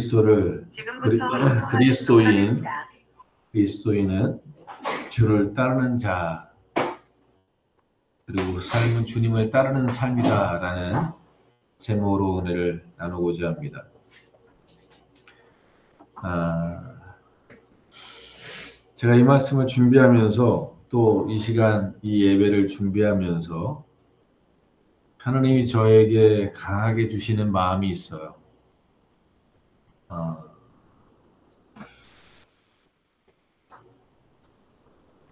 그리스도를 그리스도인은 주를 따르는 자, 그리고 삶은 주님을 따르는 삶이다라는 제목으로 오늘을 나누고자 합니다. 제가 이 말씀을 준비하면서 또 이 시간 이 예배를 준비하면서 하나님이 저에게 강하게 주시는 마음이 있어요.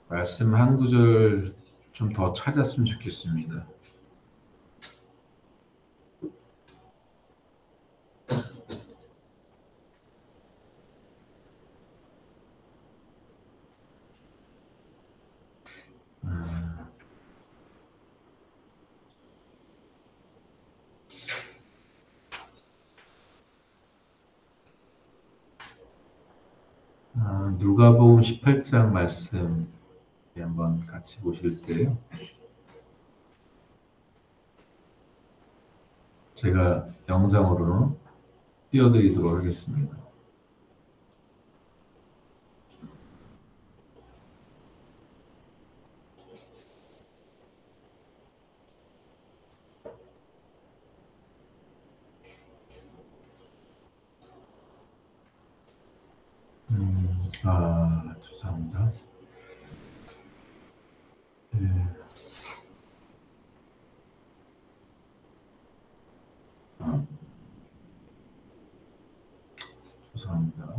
말씀 한 구절 좀 더 찾았으면 좋겠습니다. 누가복음 18장 말씀 한번 같이 보실 때요. 제가 영상으로는 띄워드리도록 하겠습니다. 죄송합니다. 네. 죄송합니다.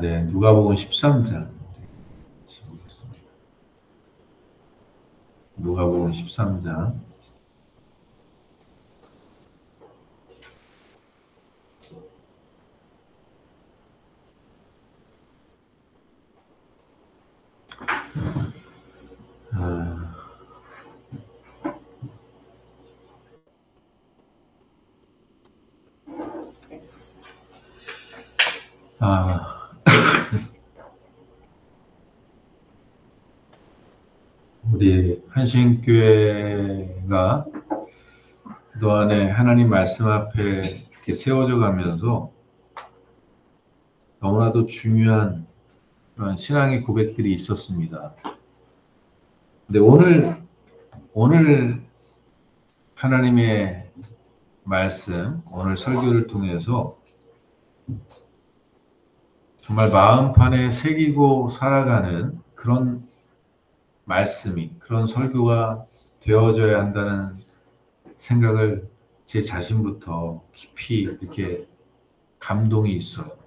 네. 누가복음 13장. 보겠습니다. 누가복음 13장. 우리 한신교회가 그동안에 하나님 말씀 앞에 이렇게 세워져 가면서 너무나도 중요한 그런 신앙의 고백들이 있었습니다. 근데 오늘 하나님의 말씀, 오늘 설교를 통해서 정말 마음판에 새기고 살아가는 그런 말씀이, 그런 설교가 되어져야 한다는 생각을 제 자신부터 깊이 이렇게 감동이 있어요.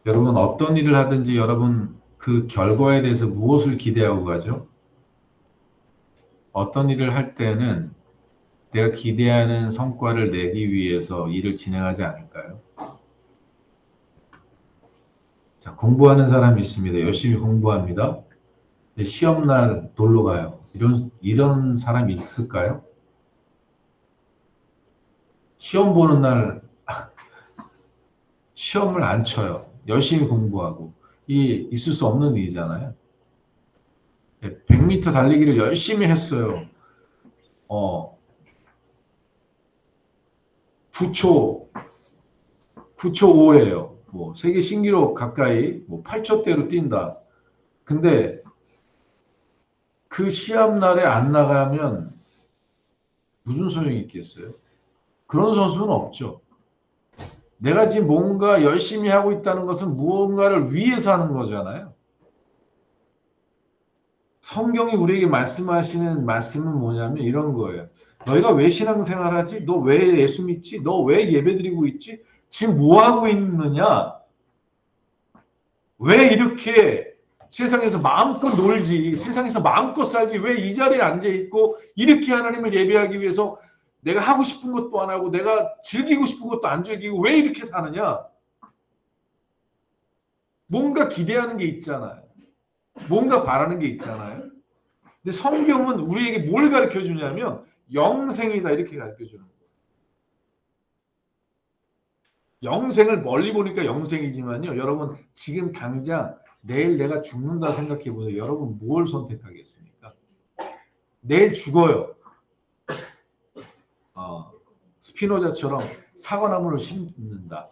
여러분 어떤 일을 하든지 여러분 그 결과에 대해서 무엇을 기대하고 가죠? 어떤 일을 할 때는 내가 기대하는 성과를 내기 위해서 일을 진행하지 않을까요? 자, 공부하는 사람이 있습니다. 열심히 공부합니다. 시험날 놀러 가요. 이런 사람이 있을까요? 시험 보는 날 시험을 안 쳐요. 열심히 공부하고. 이 있을 수 없는 일이잖아요. 100m 달리기를 열심히 했어요. 9초 5예요. 세계 신기록 가까이 8초대로 뛴다. 근데 그 시합 날에 안 나가면 무슨 소용이 있겠어요? 그런 선수는 없죠. 내가 지금 뭔가 열심히 하고 있다는 것은 무언가를 위해서 하는 거잖아요. 성경이 우리에게 말씀하시는 말씀은 뭐냐면 이런 거예요. 너희가 왜 신앙생활하지? 너 왜 예수 믿지? 너 왜 예배드리고 있지? 지금 뭐 하고 있느냐? 왜 이렇게 세상에서 마음껏 놀지? 세상에서 마음껏 살지? 왜 이 자리에 앉아있고 이렇게 하나님을 예배하기 위해서 내가 하고 싶은 것도 안 하고 내가 즐기고 싶은 것도 안 즐기고 왜 이렇게 사느냐? 뭔가 기대하는 게 있잖아요. 뭔가 바라는 게 있잖아요. 근데 성경은 우리에게 뭘 가르쳐 주냐면 영생이다 이렇게 가르쳐주는 거예요. 영생을 멀리 보니까 영생이지만요. 여러분 지금 당장 내일 내가 죽는다 생각해 보세요. 여러분 뭘 선택하겠습니까? 내일 죽어요. 스피노자처럼 사과나무를 심는다.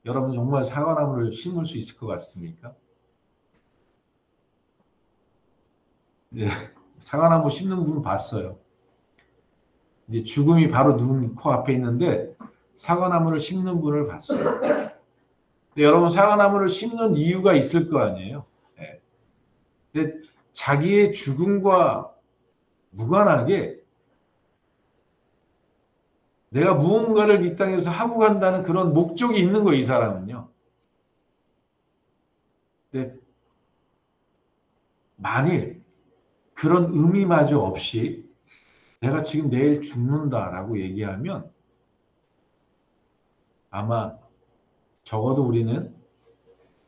여러분 정말 사과나무를 심을 수 있을 것 같습니까? 네, 사과나무 심는 분 봤어요. 이제 죽음이 바로 눈 코앞에 있는데 사과나무를 심는 분을 봤어요. 여러분 사과나무를 심는 이유가 있을 거 아니에요. 네. 근데 자기의 죽음과 무관하게 내가 무언가를 이 땅에서 하고 간다는 그런 목적이 있는 거예요. 이 사람은요. 근데 만일 그런 의미마저 없이 내가 지금 내일 죽는다라고 얘기하면 아마 적어도 우리는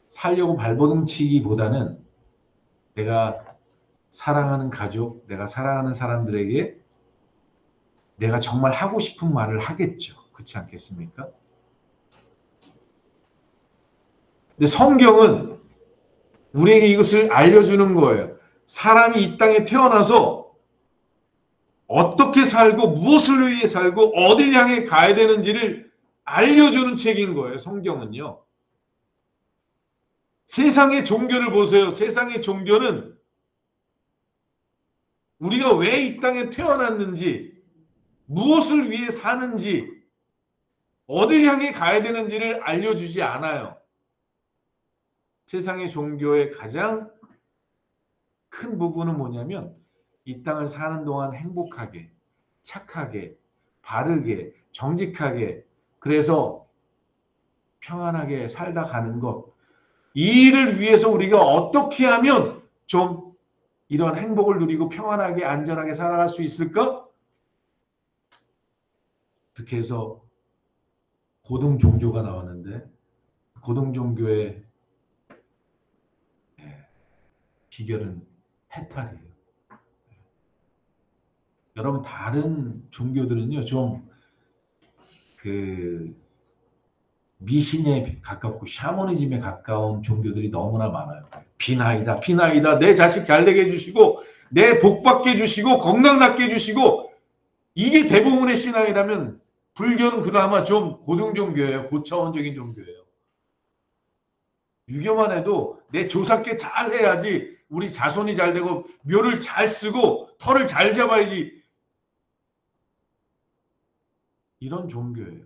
살려고 발버둥 치기보다는 내가 사랑하는 가족, 내가 사랑하는 사람들에게 내가 정말 하고 싶은 말을 하겠죠. 그렇지 않겠습니까? 근데 성경은 우리에게 이것을 알려주는 거예요. 사람이 이 땅에 태어나서 어떻게 살고 무엇을 위해 살고 어딜 향해 가야 되는지를 알려주는 책인 거예요. 성경은요. 세상의 종교를 보세요. 세상의 종교는 우리가 왜 이 땅에 태어났는지, 무엇을 위해 사는지, 어딜 향해 가야 되는지를 알려주지 않아요. 세상의 종교의 가장 큰 부분은 뭐냐면 이 땅을 사는 동안 행복하게, 착하게, 바르게, 정직하게, 그래서 평안하게 살다 가는 것. 이 일을 위해서 우리가 어떻게 하면 좀 이런 행복을 누리고 평안하게, 안전하게 살아갈 수 있을까? 그렇게 해서 고등 종교가 나왔는데 고등 종교의 비결은 해탈이에요. 여러분 다른 종교들은요 좀 그 미신에 가깝고 샤머니즘에 가까운 종교들이 너무나 많아요. 비나이다, 비나이다. 내 자식 잘 되게 해주시고 내 복 받게 해주시고 건강 낫게 해주시고 이게 대부분의 신앙이라면 불교는 그나마 좀 고등 종교예요. 고차원적인 종교예요. 유교만 해도 내 조상께 잘 해야지 우리 자손이 잘 되고 묘를 잘 쓰고 털을 잘 잡아야지 이런 종교예요.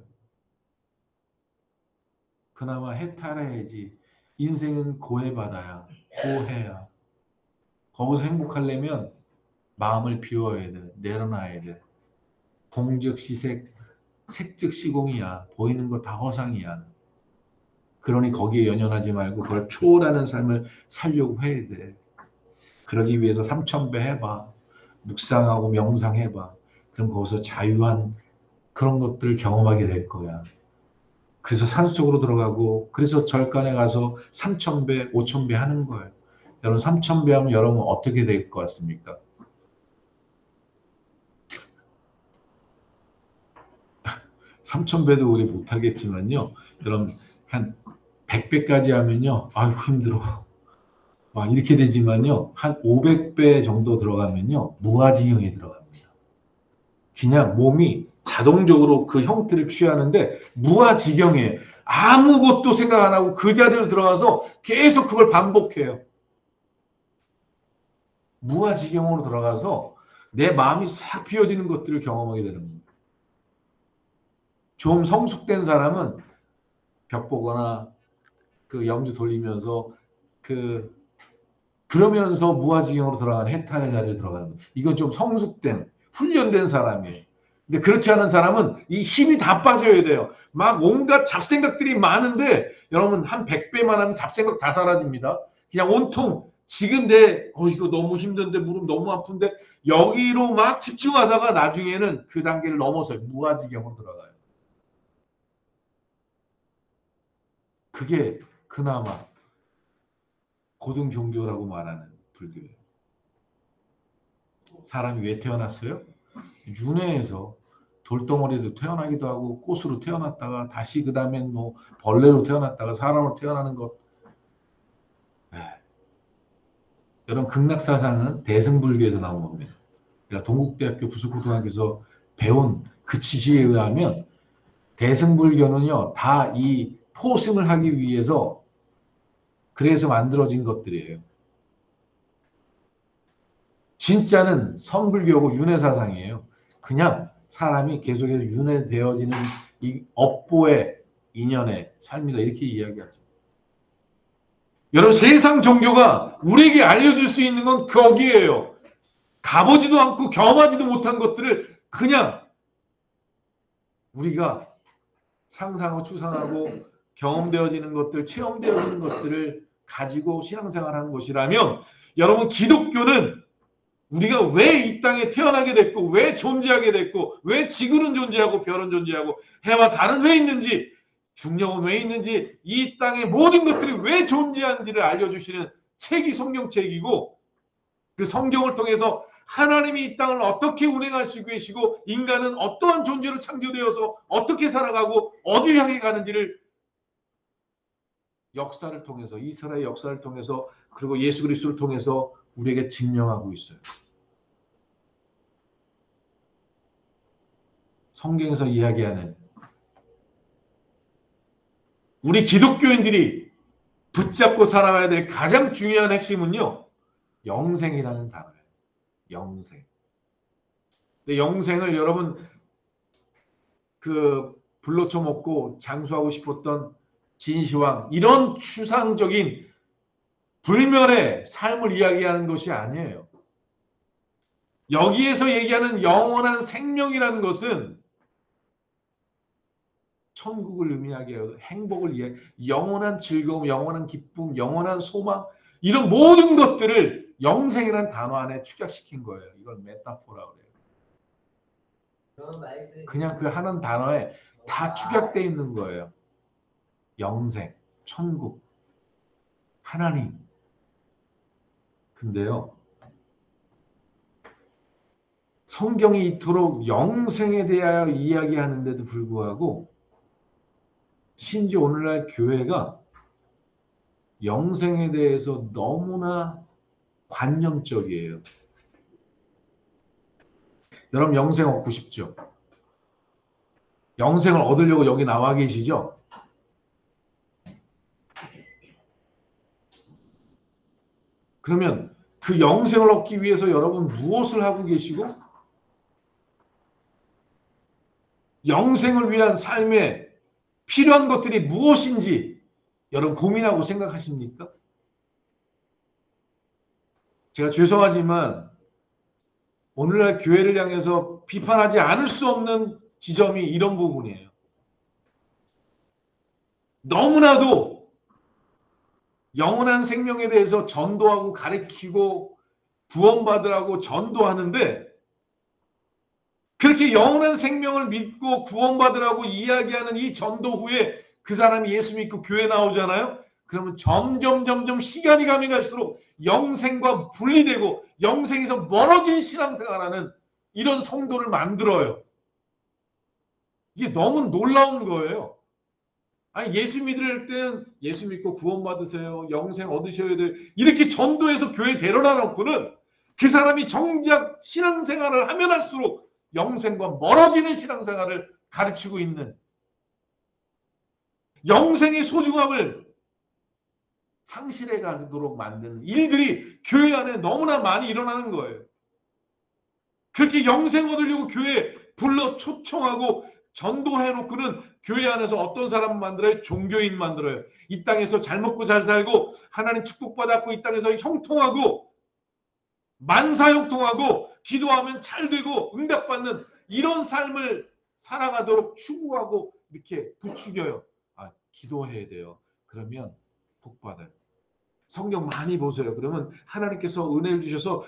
그나마 해탈해야지. 인생은 고해바다야. 고해야. 거기서 행복하려면 마음을 비워야 돼. 내려놔야 돼. 공적 시색, 색즉 시공이야. 보이는 거 다 허상이야. 그러니 거기에 연연하지 말고 그걸 초월하는 삶을 살려고 해야 돼. 그러기 위해서 삼천배 해봐. 묵상하고 명상해봐. 그럼 거기서 자유한 그런 것들을 경험하게 될 거야. 그래서 산속으로 들어가고 그래서 절간에 가서 3,000배, 5,000배 하는 거예요. 여러분 3,000배 하면 여러분 어떻게 될 것 같습니까? 3,000배도 우리 못하겠지만요. 여러분 한 100배까지 하면요. 아유 힘들어. 막 이렇게 되지만요. 한 500배 정도 들어가면요. 무아지경에 들어갑니다. 그냥 몸이 자동적으로 그 형태를 취하는데 무아지경이에요. 아무것도 생각 안 하고 그 자리로 들어가서 계속 그걸 반복해요. 무아지경으로 들어가서 내 마음이 싹 비워지는 것들을 경험하게 되는 겁니다. 좀 성숙된 사람은 벽 보거나 그 염주 돌리면서 그러면서 무아지경으로 들어가는 해탈의 자리에 들어가는 거예요. 이건 좀 성숙된 훈련된 사람이에요. 근데 그렇지 않은 사람은 이 힘이 다 빠져야 돼요. 막 온갖 잡생각들이 많은데 여러분 한 100배만 하면 잡생각 다 사라집니다. 그냥 온통 지금 이거 너무 힘든데 무릎 너무 아픈데 여기로 막 집중하다가 나중에는 그 단계를 넘어서 무아지경으로 들어가요. 그게 그나마 고등 종교라고 말하는 불교예요. 사람이 왜 태어났어요? 윤회에서 돌덩어리로 태어나기도 하고 꽃으로 태어났다가 다시 그 다음엔 뭐 벌레로 태어났다가 사람으로 태어나는 것. 여러분 극락사상은 대승불교에서 나온 겁니다. 그러니까 동국대학교 부속고등학교에서 배운 그 지식에 의하면 대승불교는요 다 이 포승을 하기 위해서 그래서 만들어진 것들이에요. 진짜는 선불교고 윤회사상이에요. 그냥 사람이 계속해서 윤회되어지는 이 업보의 인연의 삶이다 이렇게 이야기하죠. 여러분 세상 종교가 우리에게 알려줄 수 있는 건 거기에요. 가보지도 않고 경험하지도 못한 것들을 그냥 우리가 상상하고 추상하고 경험되어지는 것들, 체험되어지는 것들을 가지고 신앙생활하는 것이라면 여러분 기독교는 우리가 왜 이 땅에 태어나게 됐고 왜 존재하게 됐고 왜 지구는 존재하고 별은 존재하고 해와 달은 왜 있는지 중력은 왜 있는지 이 땅의 모든 것들이 왜 존재하는지를 알려주시는 책이 성경책이고 그 성경을 통해서 하나님이 이 땅을 어떻게 운행하시고 계시고 인간은 어떠한 존재로 창조되어서 어떻게 살아가고 어딜 향해 가는지를 역사를 통해서 이스라엘 역사를 통해서 그리고 예수 그리스도를 통해서 우리에게 증명하고 있어요. 성경에서 이야기하는 우리 기독교인들이 붙잡고 살아가야 될 가장 중요한 핵심은요. 영생이라는 단어예요. 영생. 근데 영생을 여러분 그 불로쳐 먹고 장수하고 싶었던 진시황 이런 추상적인 불멸의 삶을 이야기하는 것이 아니에요. 여기에서 얘기하는 영원한 생명이라는 것은 천국을 의미하게 해요. 행복을 이야기, 영원한 즐거움, 영원한 기쁨, 영원한 소망 이런 모든 것들을 영생이라는 단어 안에 축약시킨 거예요. 이걸 메타포라고 해요. 그냥 그 하는 단어에 다 축약되어 있는 거예요. 영생, 천국, 하나님. 근데요. 성경이 이토록 영생에 대하여 이야기하는데도 불구하고 심지어 오늘날 교회가 영생에 대해서 너무나 관념적이에요. 여러분 영생 얻고 싶죠? 영생을 얻으려고 여기 나와 계시죠? 그러면 그 영생을 얻기 위해서 여러분 무엇을 하고 계시고 영생을 위한 삶에 필요한 것들이 무엇인지 여러분 고민하고 생각하십니까? 제가 죄송하지만 오늘날 교회를 향해서 비판하지 않을 수 없는 지점이 이런 부분이에요. 너무나도 영원한 생명에 대해서 전도하고 가르치고 구원받으라고 전도하는데 그렇게 영원한 생명을 믿고 구원받으라고 이야기하는 이 전도 후에 그 사람이 예수 믿고 교회 나오잖아요. 그러면 점점 시간이 가면 갈수록 영생과 분리되고 영생에서 멀어진 신앙생활하는 이런 성도를 만들어요. 이게 너무 놀라운 거예요. 아니 예수 믿을 때는 예수 믿고 구원받으세요. 영생 얻으셔야 돼요. 이렇게 전도해서 교회 데려다 놓고는 그 사람이 정작 신앙생활을 하면 할수록 영생과 멀어지는 신앙생활을 가르치고 있는 영생의 소중함을 상실해 가도록 만드는 일들이 교회 안에 너무나 많이 일어나는 거예요. 그렇게 영생 얻으려고 교회에 불러 초청하고 전도해놓고는 교회 안에서 어떤 사람 만들어요? 종교인 만들어요. 이 땅에서 잘 먹고 잘 살고 하나님 축복받았고 이 땅에서 형통하고 만사형통하고 기도하면 잘 되고 응답받는 이런 삶을 살아가도록 추구하고 이렇게 부추겨요. 아, 기도해야 돼요. 그러면 복받아요. 성경 많이 보세요. 그러면 하나님께서 은혜를 주셔서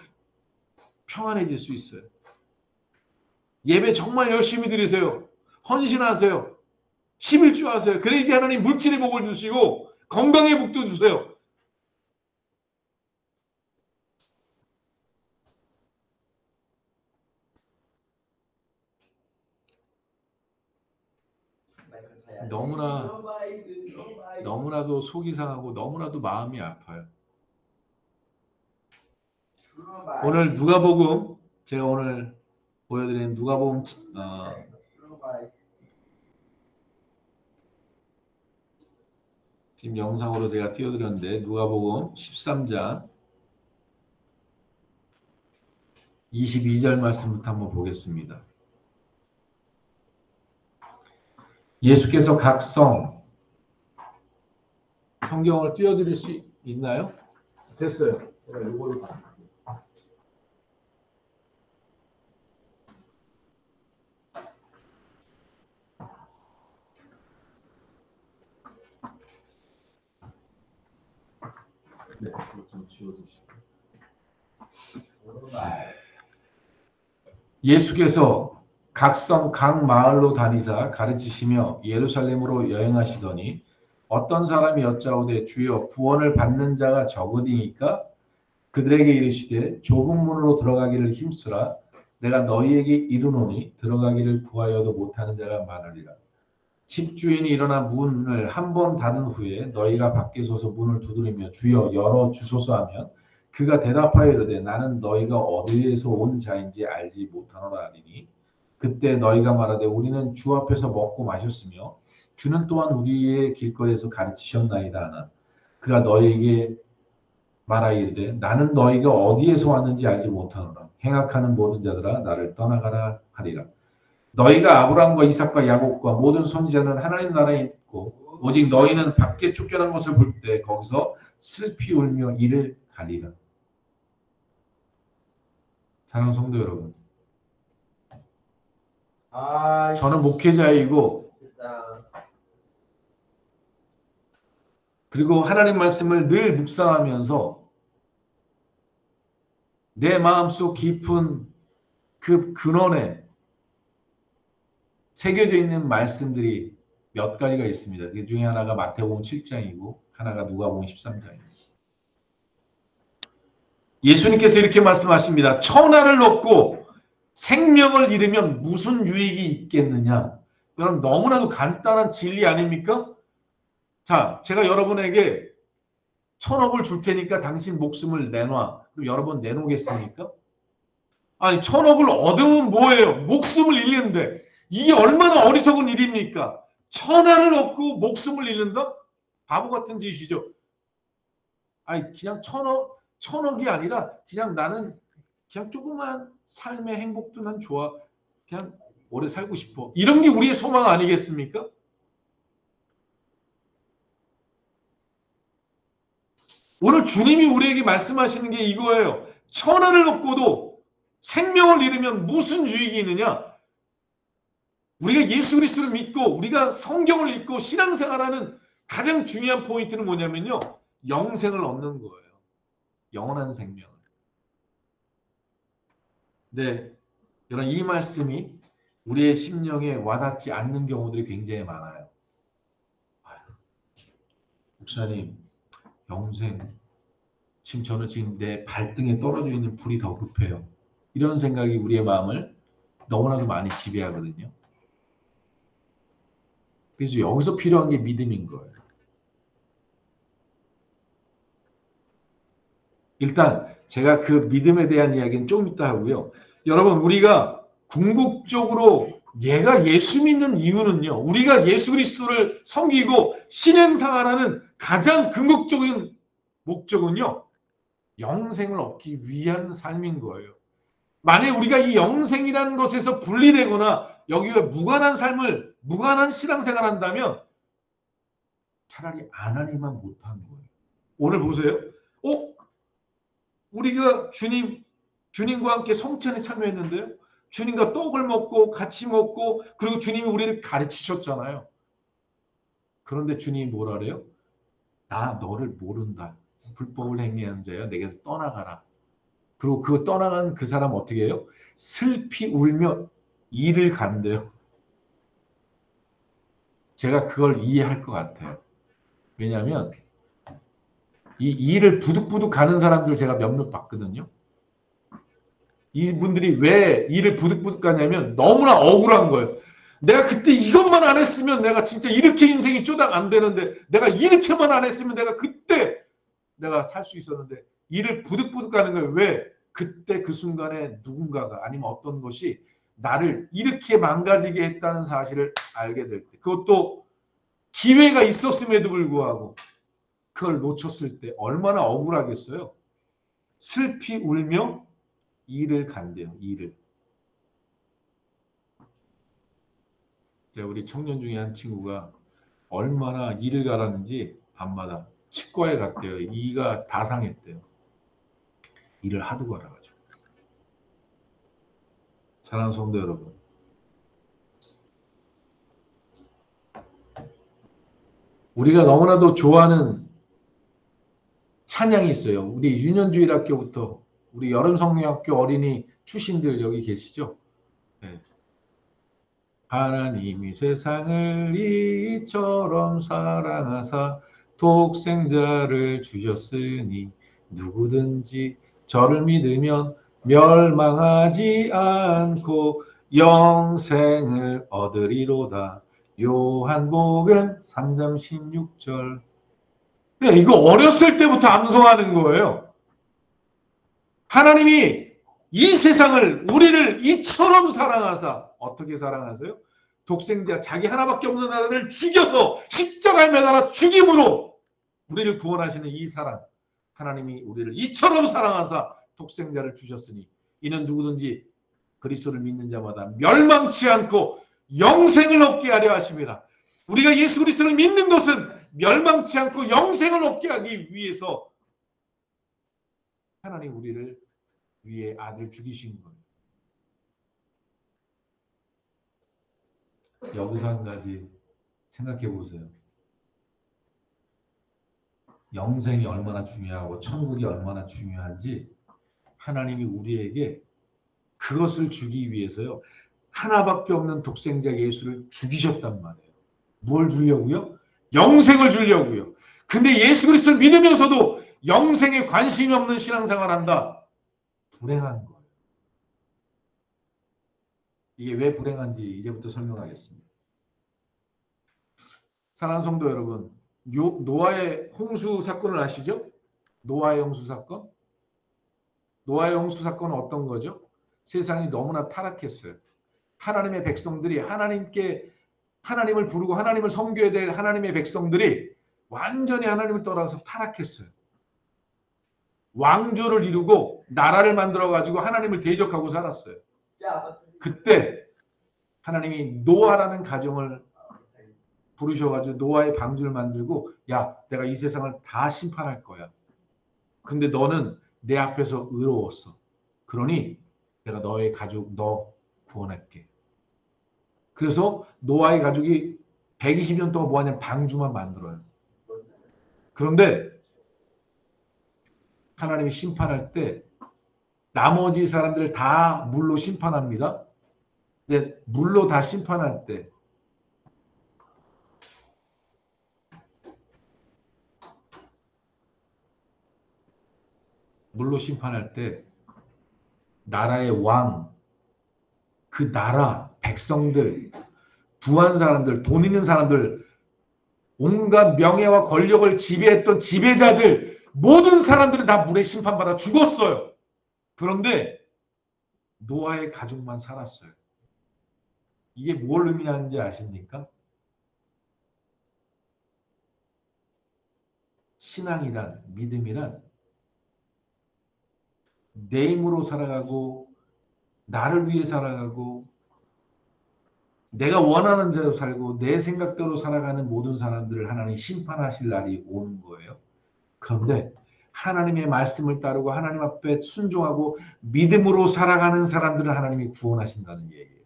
평안해질 수 있어요. 예배 정말 열심히 드리세요. 헌신하세요. 11주 하세요. 그래야지 하나님 물질의 복을 주시고 건강의 복도 주세요. 너무나도 속이 상하고 너무나도 마음이 아파요. 오늘 누가복음, 제가 오늘 보여드린 누가복음 지금 영상으로 제가 띄워드렸는데 누가복음 13장 22절 말씀부터 한번 보겠습니다. 예수께서 각 성경을 띄워드릴 수 있나요? 됐어요. 제가 이거를 네, 좀 지워주시고. 예수께서 각 성, 각 마을로 다니사 가르치시며 예루살렘으로 여행하시더니 어떤 사람이 여짜오되 주여 구원을 받는 자가 적으니까 그들에게 이르시되 좁은 문으로 들어가기를 힘쓰라 내가 너희에게 이르노니 들어가기를 구하여도 못하는 자가 많으리라. 집주인이 일어나 문을 한 번 닫은 후에 너희가 밖에 서서 문을 두드리며 주여 열어 주소서 하면 그가 대답하여 이르되 나는 너희가 어디에서 온 자인지 알지 못하노라 하리니 그때 너희가 말하되 우리는 주 앞에서 먹고 마셨으며 주는 또한 우리의 길거리에서 가르치셨나이다 하나 그가 너희에게 말하여 이르되 나는 너희가 어디에서 왔는지 알지 못하노라. 행악하는 모든 자들아 나를 떠나가라 하리라. 너희가 아브라함과 이삭과 야곱과 모든 선지자는 하나님 나라에 있고 오직 너희는 밖에 쫓겨난 것을 볼 때 거기서 슬피 울며 이를 갈리라. 사랑하는 성도 여러분, 저는 목회자이고 그리고 하나님 말씀을 늘 묵상하면서 내 마음속 깊은 그 근원에 새겨져 있는 말씀들이 몇 가지가 있습니다. 그 중에 하나가 마태복음 7장이고 하나가 누가복음 13장입니다. 예수님께서 이렇게 말씀하십니다. 천하를 얻고 생명을 잃으면 무슨 유익이 있겠느냐? 여러분 너무나도 간단한 진리 아닙니까? 자, 제가 여러분에게 1,000억을 줄 테니까 당신 목숨을 내놔. 그럼 여러분 내놓겠습니까? 아니 1,000억을 얻으면 뭐예요? 목숨을 잃는데 이게 얼마나 어리석은 일입니까? 천하를 얻고 목숨을 잃는다? 바보 같은 짓이죠. 아니 그냥 천억이 아니라 그냥 나는 그냥 조그만 삶의 행복도 난 좋아. 그냥 오래 살고 싶어. 이런 게 우리의 소망 아니겠습니까? 오늘 주님이 우리에게 말씀하시는 게 이거예요. 천하를 얻고도 생명을 잃으면 무슨 유익이 있느냐? 우리가 예수 그리스도를 믿고 우리가 성경을 읽고 신앙생활하는 가장 중요한 포인트는 뭐냐면요. 영생을 얻는 거예요. 영원한 생명을. 네, 여러분 이 말씀이 우리의 심령에 와닿지 않는 경우들이 굉장히 많아요. 목사님, 영생, 저는 지금 내 발등에 떨어져 있는 불이 더 급해요. 이런 생각이 우리의 마음을 너무나도 많이 지배하거든요. 그래서 여기서 필요한 게 믿음인 거예요. 일단 제가 그 믿음에 대한 이야기는 조금 이따 하고요. 여러분 우리가 궁극적으로 얘가 예수 믿는 이유는요. 우리가 예수 그리스도를 섬기고 신행생활하는 가장 궁극적인 목적은요. 영생을 얻기 위한 삶인 거예요. 만약 우리가 이 영생이라는 것에서 분리되거나 여기에 무관한 삶을 무관한 신앙생활을 한다면 차라리 안 하니만 못한 거예요. 오늘 보세요. 우리가 주님과 함께 성찬에 참여했는데요. 주님과 떡을 먹고 같이 먹고 그리고 주님이 우리를 가르치셨잖아요. 그런데 주님이 뭐라 그래요? 나 너를 모른다. 불법을 행위하는 자야 내게서 떠나가라. 그리고 그 떠나간 그 사람 어떻게 해요? 슬피 울며 이를 간대요. 제가 그걸 이해할 것 같아요. 왜냐하면 이 일을 부득부득 가는 사람들 제가 몇몇 봤거든요. 이분들이 왜 일을 부득부득 가냐면 너무나 억울한 거예요. 내가 그때 이것만 안 했으면 내가 진짜 이렇게 인생이 쪼닥 안 되는데, 내가 이렇게만 안 했으면 내가 그때 내가 살 수 있었는데, 이를 부득부득 가는 거예요. 왜? 그때 그 순간에 누군가가 아니면 어떤 것이 나를 이렇게 망가지게 했다는 사실을 알게 될 때, 그것도 기회가 있었음에도 불구하고 그걸 놓쳤을 때 얼마나 억울하겠어요. 슬피 울며 이를 간대요. 이를. 우리 청년 중에 한 친구가 얼마나 이를 가라는지 밤마다 치과에 갔대요. 이가 다 상했대요. 이를 하도 갈아가지고. 사랑하는 성도 여러분, 우리가 너무나도 좋아하는 찬양이 있어요. 우리 유년주일학교부터 우리 여름성령학교 어린이 출신들 여기 계시죠? 네. 하나님이 세상을 이처럼 사랑하사 독생자를 주셨으니 누구든지 저를 믿으면 멸망하지 않고 영생을 얻으리로다. 요한복음 3장 16절. 이거 어렸을 때부터 암송하는 거예요. 하나님이 이 세상을, 우리를 이처럼 사랑하사, 어떻게 사랑하세요? 독생자, 자기 하나밖에 없는 아들을 죽여서 십자가에 매달아 죽임으로 우리를 구원하시는 이 사랑. 하나님이 우리를 이처럼 사랑하사 독생자를 주셨으니 이는 누구든지 그리스도를 믿는 자마다 멸망치 않고 영생을 얻게 하려 하심이라. 우리가 예수 그리스도를 믿는 것은 멸망치 않고 영생을 얻게 하기 위해서 하나님 우리를 위해 아들 죽이신 거예요. 여기서 한 가지 생각해 보세요. 영생이 얼마나 중요하고 천국이 얼마나 중요한지 하나님이 우리에게 그것을 주기 위해서요. 하나밖에 없는 독생자 예수를 죽이셨단 말이에요. 뭘 주려고요? 영생을 주려고요. 근데 예수 그리스도를 믿으면서도 영생에 관심이 없는 신앙생활을 한다. 불행한 거예요. 이게 왜 불행한지 이제부터 설명하겠습니다. 사랑하는 성도 여러분, 노아의 홍수 사건을 아시죠? 노아의 홍수 사건? 노아의 홍수 사건은 어떤 거죠? 세상이 너무나 타락했어요. 하나님의 백성들이 하나님을 부르고 하나님을 섬겨야 될 하나님의 백성들이 완전히 하나님을 떠나서 타락했어요. 왕조를 이루고 나라를 만들어가지고 하나님을 대적하고 살았어요. 그때 하나님이 노아라는 가정을 부르셔가지고 노아의 방주를 만들고, 야, 내가 이 세상을 다 심판할 거야. 근데 너는 내 앞에서 의로웠어. 그러니 내가 너의 가족 너 구원할게. 그래서 노아의 가족이 120년 동안 뭐하냐면 방주만 만들어요. 그런데 하나님이 심판할 때 나머지 사람들을 다 물로 심판합니다. 근데 물로 다 심판할 때 나라의 왕, 그 나라 백성들, 부한 사람들, 돈 있는 사람들, 온갖 명예와 권력을 지배했던 지배자들, 모든 사람들은 다 물에 심판받아 죽었어요. 그런데 노아의 가족만 살았어요. 이게 뭘 의미하는지 아십니까? 신앙이란, 믿음이란 내 힘으로 살아가고 나를 위해 살아가고 내가 원하는 대로 살고 내 생각대로 살아가는 모든 사람들을 하나님이 심판하실 날이 오는 거예요. 그런데 하나님의 말씀을 따르고 하나님 앞에 순종하고 믿음으로 살아가는 사람들을 하나님이 구원하신다는 얘기예요.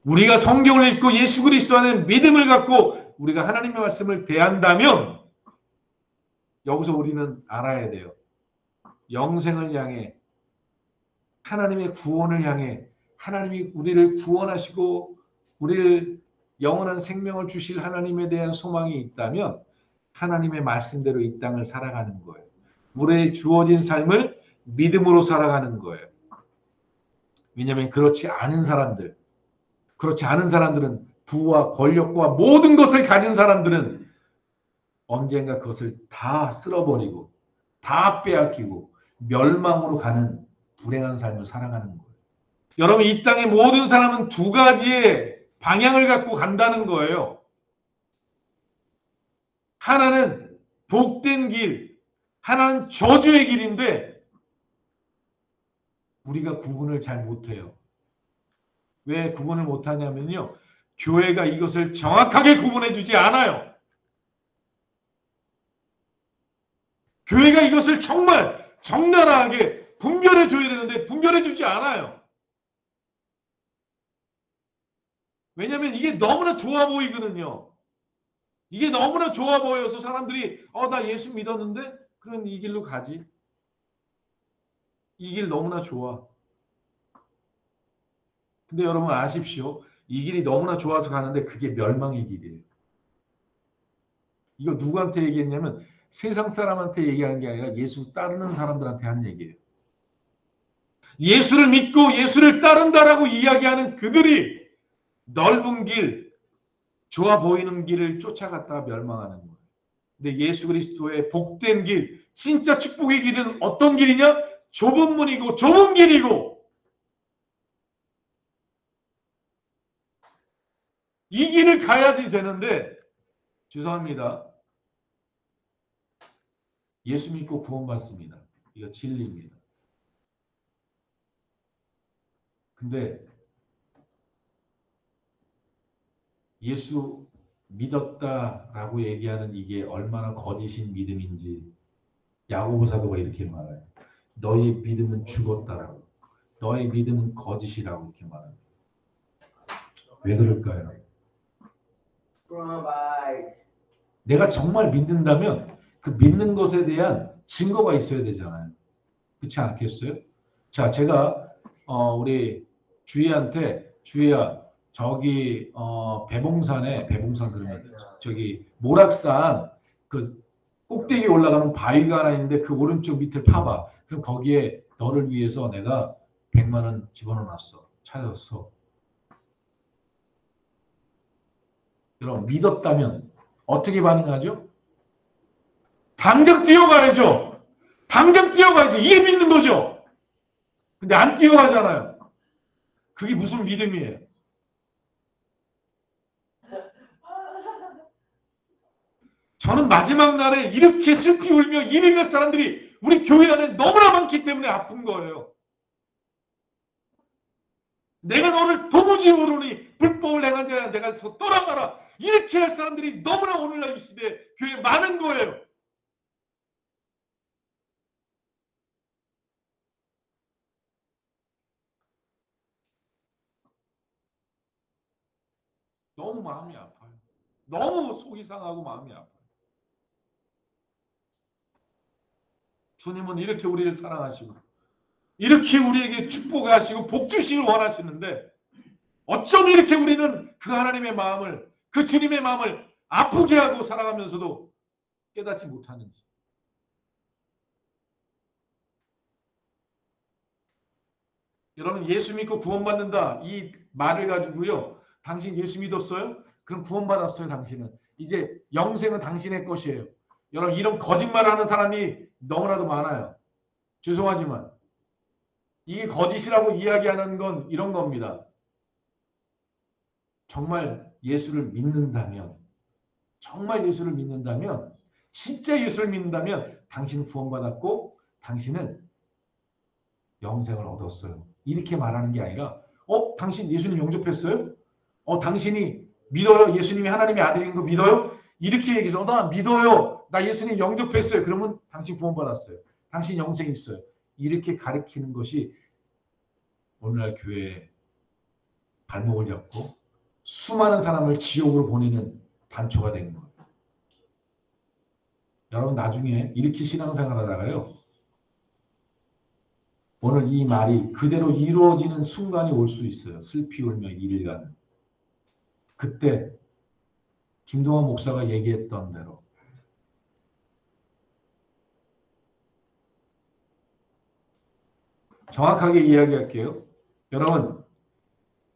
우리가 성경을 읽고 예수 그리스도 안에 믿음을 갖고 우리가 하나님의 말씀을 대한다면 여기서 우리는 알아야 돼요. 영생을 향해, 하나님의 구원을 향해, 하나님이 우리를 구원하시고 우리를 영원한 생명을 주실 하나님에 대한 소망이 있다면 하나님의 말씀대로 이 땅을 살아가는 거예요. 우리의 주어진 삶을 믿음으로 살아가는 거예요. 왜냐하면 그렇지 않은 사람들은 부와 권력과 모든 것을 가진 사람들은 언젠가 그것을 다 쓸어버리고 다 빼앗기고 멸망으로 가는 불행한 삶을 살아가는 거예요. 여러분, 이 땅의 모든 사람은 두 가지의 방향을 갖고 간다는 거예요. 하나는 복된 길, 하나는 저주의 길인데 우리가 구분을 잘 못해요. 왜 구분을 못하냐면요. 교회가 이것을 정확하게 구분해 주지 않아요. 교회가 이것을 정말 적나라하게 분별해 줘야 되는데 분별해 주지 않아요. 왜냐하면 이게 너무나 좋아 보이거든요. 이게 너무나 좋아 보여서 사람들이 나 예수 믿었는데 그럼 이 길로 가지. 이 길 너무나 좋아. 근데 여러분 아십시오. 이 길이 너무나 좋아서 가는데 그게 멸망의 길이에요. 이거 누구한테 얘기했냐면 세상 사람한테 얘기하는 게 아니라 예수 따르는 사람들한테 한 얘기예요. 예수를 믿고 예수를 따른다라고 이야기하는 그들이 넓은 길, 좋아 보이는 길을 쫓아갔다가 멸망하는 거예요. 근데 예수 그리스도의 복된 길, 진짜 축복의 길은 어떤 길이냐? 좁은 문이고 좁은 길이고 이 길을 가야지 되는데 죄송합니다. 예수 믿고 구원받습니다. 이거 진리입니다. 근데 예수 믿었다라고 얘기하는 이게 얼마나 거짓인 믿음인지 야고보 사도가 이렇게 말해요. 너의 믿음은 죽었다라고. 너의 믿음은 거짓이라고 이렇게 말합니다. 왜 그럴까요? 내가 정말 믿는다면 그 믿는 것에 대한 증거가 있어야 되잖아요. 그렇지 않겠어요? 자, 제가 우리 주희야 저기 배봉산 그러면 저기 모락산 그 꼭대기 올라가는 바위가 하나 있는데 그 오른쪽 밑을 파봐. 그럼 거기에 너를 위해서 내가 100만 원 집어넣어놨어. 찾았어. 여러분 믿었다면 어떻게 반응하죠? 당장 뛰어가야죠. 당장 뛰어가야지. 이게 믿는 거죠. 근데 안 뛰어가잖아요. 그게 무슨 믿음이에요? 저는 마지막 날에 이렇게 슬피 울며 이를 갈 사람들이 우리 교회 안에 너무나 많기 때문에 아픈 거예요. 내가 너를 도무지 모르니 불법을 행한 자야 내가 떠나가라. 이렇게 할 사람들이 너무나 오늘날 이 시대에 교회에 많은 거예요. 너무 마음이 아파요. 너무 속이 상하고 마음이 아파요. 주님은 이렇게 우리를 사랑하시고 이렇게 우리에게 축복하시고 복 주시길 원하시는데 어쩜 이렇게 우리는 그 하나님의 마음을 그 주님의 마음을 아프게 하고 살아가면서도 깨닫지 못하는지. 여러분 예수 믿고 구원받는다 이 말을 가지고요. 당신 예수 믿었어요? 그럼 구원받았어요. 당신은. 이제 영생은 당신의 것이에요. 여러분 이런 거짓말을 하는 사람이 너무나도 많아요. 죄송하지만 이게 거짓이라고 이야기하는 건 이런 겁니다. 정말 예수를 믿는다면 정말 예수를 믿는다면 진짜 예수를 믿는다면 당신은 구원받았고 당신은 영생을 얻었어요. 이렇게 말하는 게 아니라 당신 예수님 영접했어요? 당신이 믿어요? 예수님이 하나님의 아들인 거 믿어요? 이렇게 얘기해서 나 믿어요. 나 예수님 영접했어요. 그러면 당신 구원받았어요. 당신 영생 있어요. 이렇게 가르치는 것이 오늘날 교회의 발목을 잡고 수많은 사람을 지옥으로 보내는 단초가 된 거예요. 여러분 나중에 이렇게 신앙생활 하다가요. 오늘 이 말이 그대로 이루어지는 순간이 올 수 있어요. 슬피 울며 이일간. 그때 김동환 목사가 얘기했던 대로 정확하게 이야기할게요. 여러분,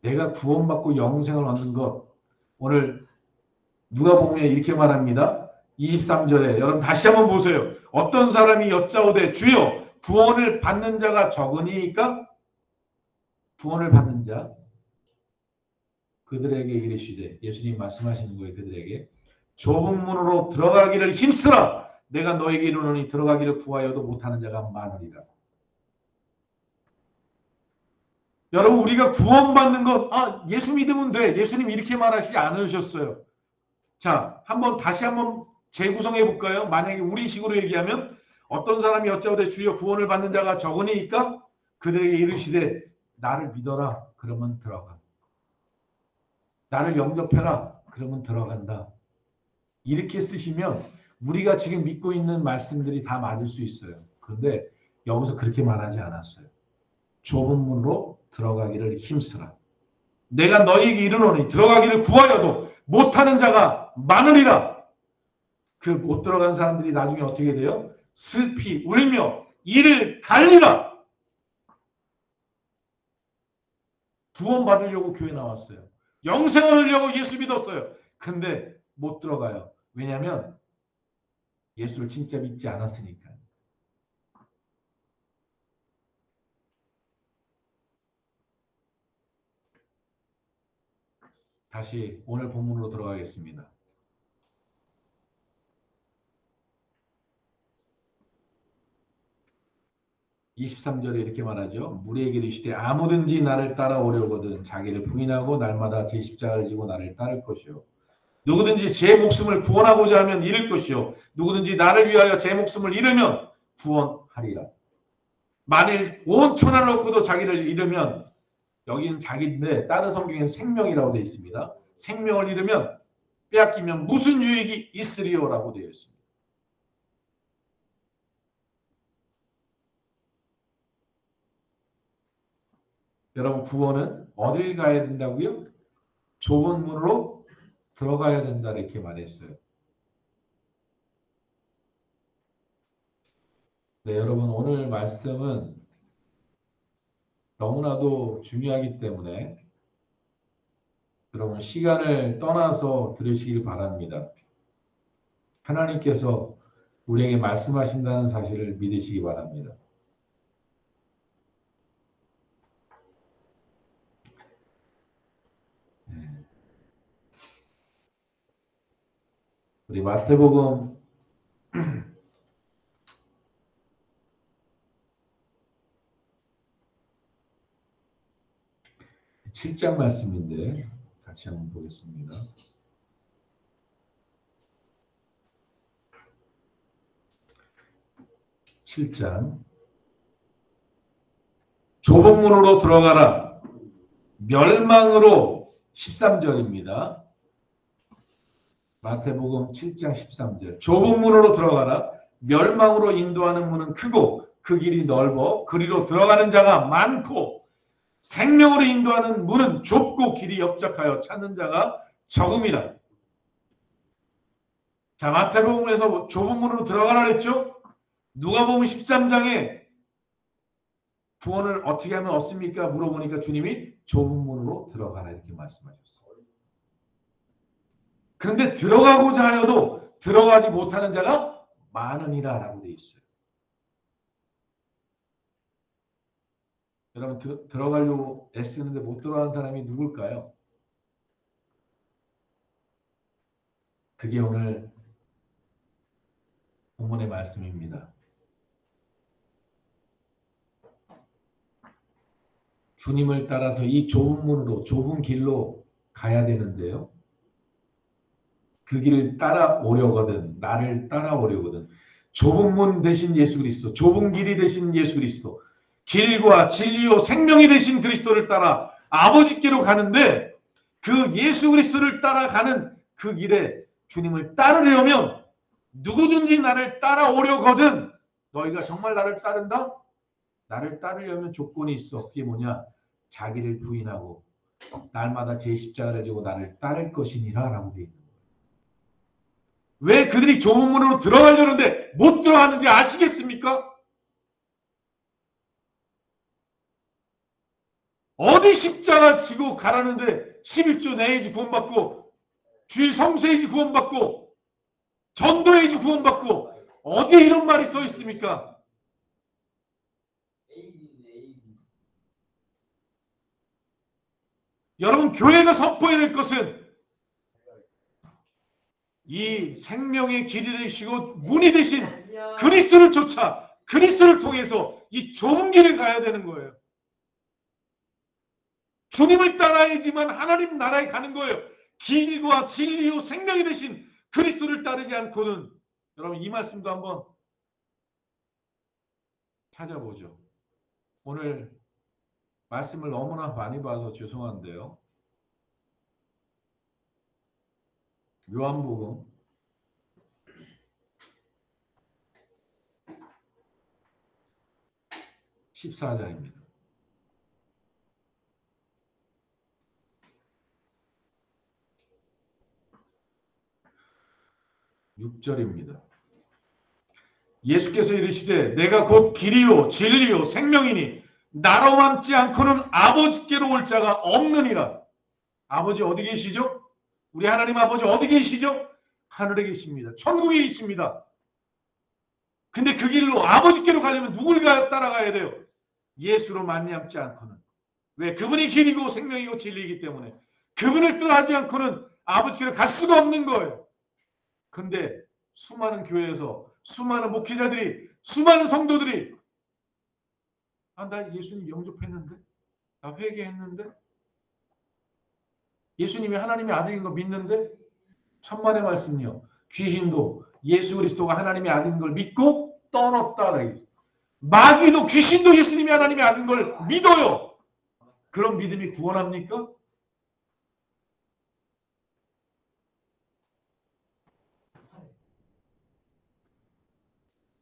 내가 구원받고 영생을 얻는 것, 오늘 누가복음에 이렇게 말합니다. 23절에 여러분 다시 한번 보세요. 어떤 사람이 여짜오되 주여 구원을 받는 자가 적으니까 구원을 받는 자 그들에게 이르시되 예수님 말씀하시는 거예요. 그들에게 좁은 문으로 들어가기를 힘쓰라. 내가 너에게 이르노니 들어가기를 구하여도 못하는 자가 많으리라. 여러분 우리가 구원받는 것 예수 믿으면 돼. 예수님 이렇게 말하시지 않으셨어요. 자, 다시 한번 재구성해 볼까요? 만약에 우리 식으로 얘기하면 어떤 사람이 여짜오되 주여 구원을 받는 자가 적으니까 그들에게 이르시되 나를 믿어라. 그러면 들어가. 나를 영접해라. 그러면 들어간다. 이렇게 쓰시면 우리가 지금 믿고 있는 말씀들이 다 맞을 수 있어요. 그런데 여기서 그렇게 말하지 않았어요. 좁은 문으로 들어가기를 힘쓰라. 내가 너희에게 이르노니 들어가기를 구하여도 못하는 자가 많으리라. 그 못 들어간 사람들이 나중에 어떻게 돼요? 슬피 울며 이를 갈리라. 구원 받으려고 교회 나왔어요. 영생을 얻으려고 예수 믿었어요. 근데 못 들어가요. 왜냐하면 예수를 진짜 믿지 않았으니까. 다시 오늘 본문으로 들어가겠습니다. 23절에 이렇게 말하죠. 무리에게 이르시되 아무든지 나를 따라오려거든 자기를 부인하고 날마다 제 십자가를 지고 나를 따를 것이요. 누구든지 제 목숨을 구원하고자 하면 잃을 것이요. 누구든지 나를 위하여 제 목숨을 잃으면 구원하리라. 만일 온 천하를 놓고도 자기를 잃으면 여기는 자기인데 다른 성경에는 생명이라고 되어 있습니다. 생명을 잃으면 빼앗기면 무슨 유익이 있으리요라고 되어 있습니다. 여러분 구원은 어딜 가야 된다고요? 좁은 문으로 들어가야 된다 이렇게 말했어요. 네, 여러분 오늘 말씀은 너무나도 중요하기 때문에 여러분 시간을 떠나서 들으시길 바랍니다. 하나님께서 우리에게 말씀하신다는 사실을 믿으시기 바랍니다. 우리 마태복음 7장 말씀인데 같이 한번 보겠습니다. 7장 좁은 문으로 들어가라. 멸망으로 13절입니다. 마태복음 7장 13절. 좁은 문으로 들어가라. 멸망으로 인도하는 문은 크고 그 길이 넓어 그리로 들어가는 자가 많고 생명으로 인도하는 문은 좁고 길이 협착하여 찾는 자가 적음이라. 자, 마태복음에서 좁은 문으로 들어가라 그랬죠? 누가복음 13장에 구원을 어떻게 하면 얻습니까? 물어보니까 주님이 좁은 문으로 들어가라 이렇게 말씀하셨어요. 그런데 들어가고자 하여도 들어가지 못하는 자가 많으니라 라고 되어 있어요. 여러분 들어가려고 애쓰는데 못 들어간 사람이 누굴까요? 그게 오늘 본문의 말씀입니다. 주님을 따라서 이 좁은 문으로 좁은 길로 가야 되는데요. 그 길을 따라오려거든 나를 따라오려거든 좁은 문 대신 예수 그리스도 좁은 길이 대신 예수 그리스도 길과 진리요 생명이 되신 그리스도를 따라 아버지께로 가는데 그 예수 그리스도를 따라가는 그 길에 주님을 따르려면 누구든지 나를 따라오려거든 너희가 정말 나를 따른다? 나를 따르려면 조건이 있어. 그게 뭐냐? 자기를 부인하고 날마다 제 십자가를 지고 나를 따를 것이니라 라고 되어 있는 거예요. 왜 그들이 좁은 문으로 들어가려는데 못 들어가는지 아시겠습니까? 어디 십자가 지고 가라는데 11조 내야지 구원받고 주의 성수해야지 구원받고 전도해야지 구원받고 어디에 이런 말이 써 있습니까? 여러분 교회가 선포해야 될 것은 이 생명의 길이 되시고 문이 되신 그리스도를 쫓아 그리스도를 통해서 이 좁은 길을 가야 되는 거예요. 주님을 따라야지만 하나님 나라에 가는 거예요. 길과 진리요 생명이 되신 그리스도를 따르지 않고는 여러분 이 말씀도 한번 찾아보죠. 오늘 말씀을 너무나 많이 봐서 죄송한데요. 요한복음 14장입니다. 6절입니다. 예수께서 이르시되 내가 곧 길이요 진리요 생명이니 나로 남지 않고는 아버지께로 올 자가 없느니라. 아버지 어디 계시죠? 우리 하나님 아버지 어디 계시죠? 하늘에 계십니다. 천국에 있습니다. 근데 그 길로 아버지께로 가려면 누굴 따라가야 돼요? 예수로 만남지 않고는. 왜? 그분이 길이고 생명이고 진리이기 때문에 그분을 떠나지 않고는 아버지께로 갈 수가 없는 거예요. 근데 수많은 교회에서 수많은 목회자들이 수많은 성도들이 나 예수님 영접했는데 나 회개했는데 예수님이 하나님의 아들인 거 믿는데 천만의 말씀이요. 귀신도 예수 그리스도가 하나님의 아들인 걸 믿고 떠났다. 마귀도 귀신도 예수님이 하나님의 아들인 걸 믿어요. 그런 믿음이 구원합니까?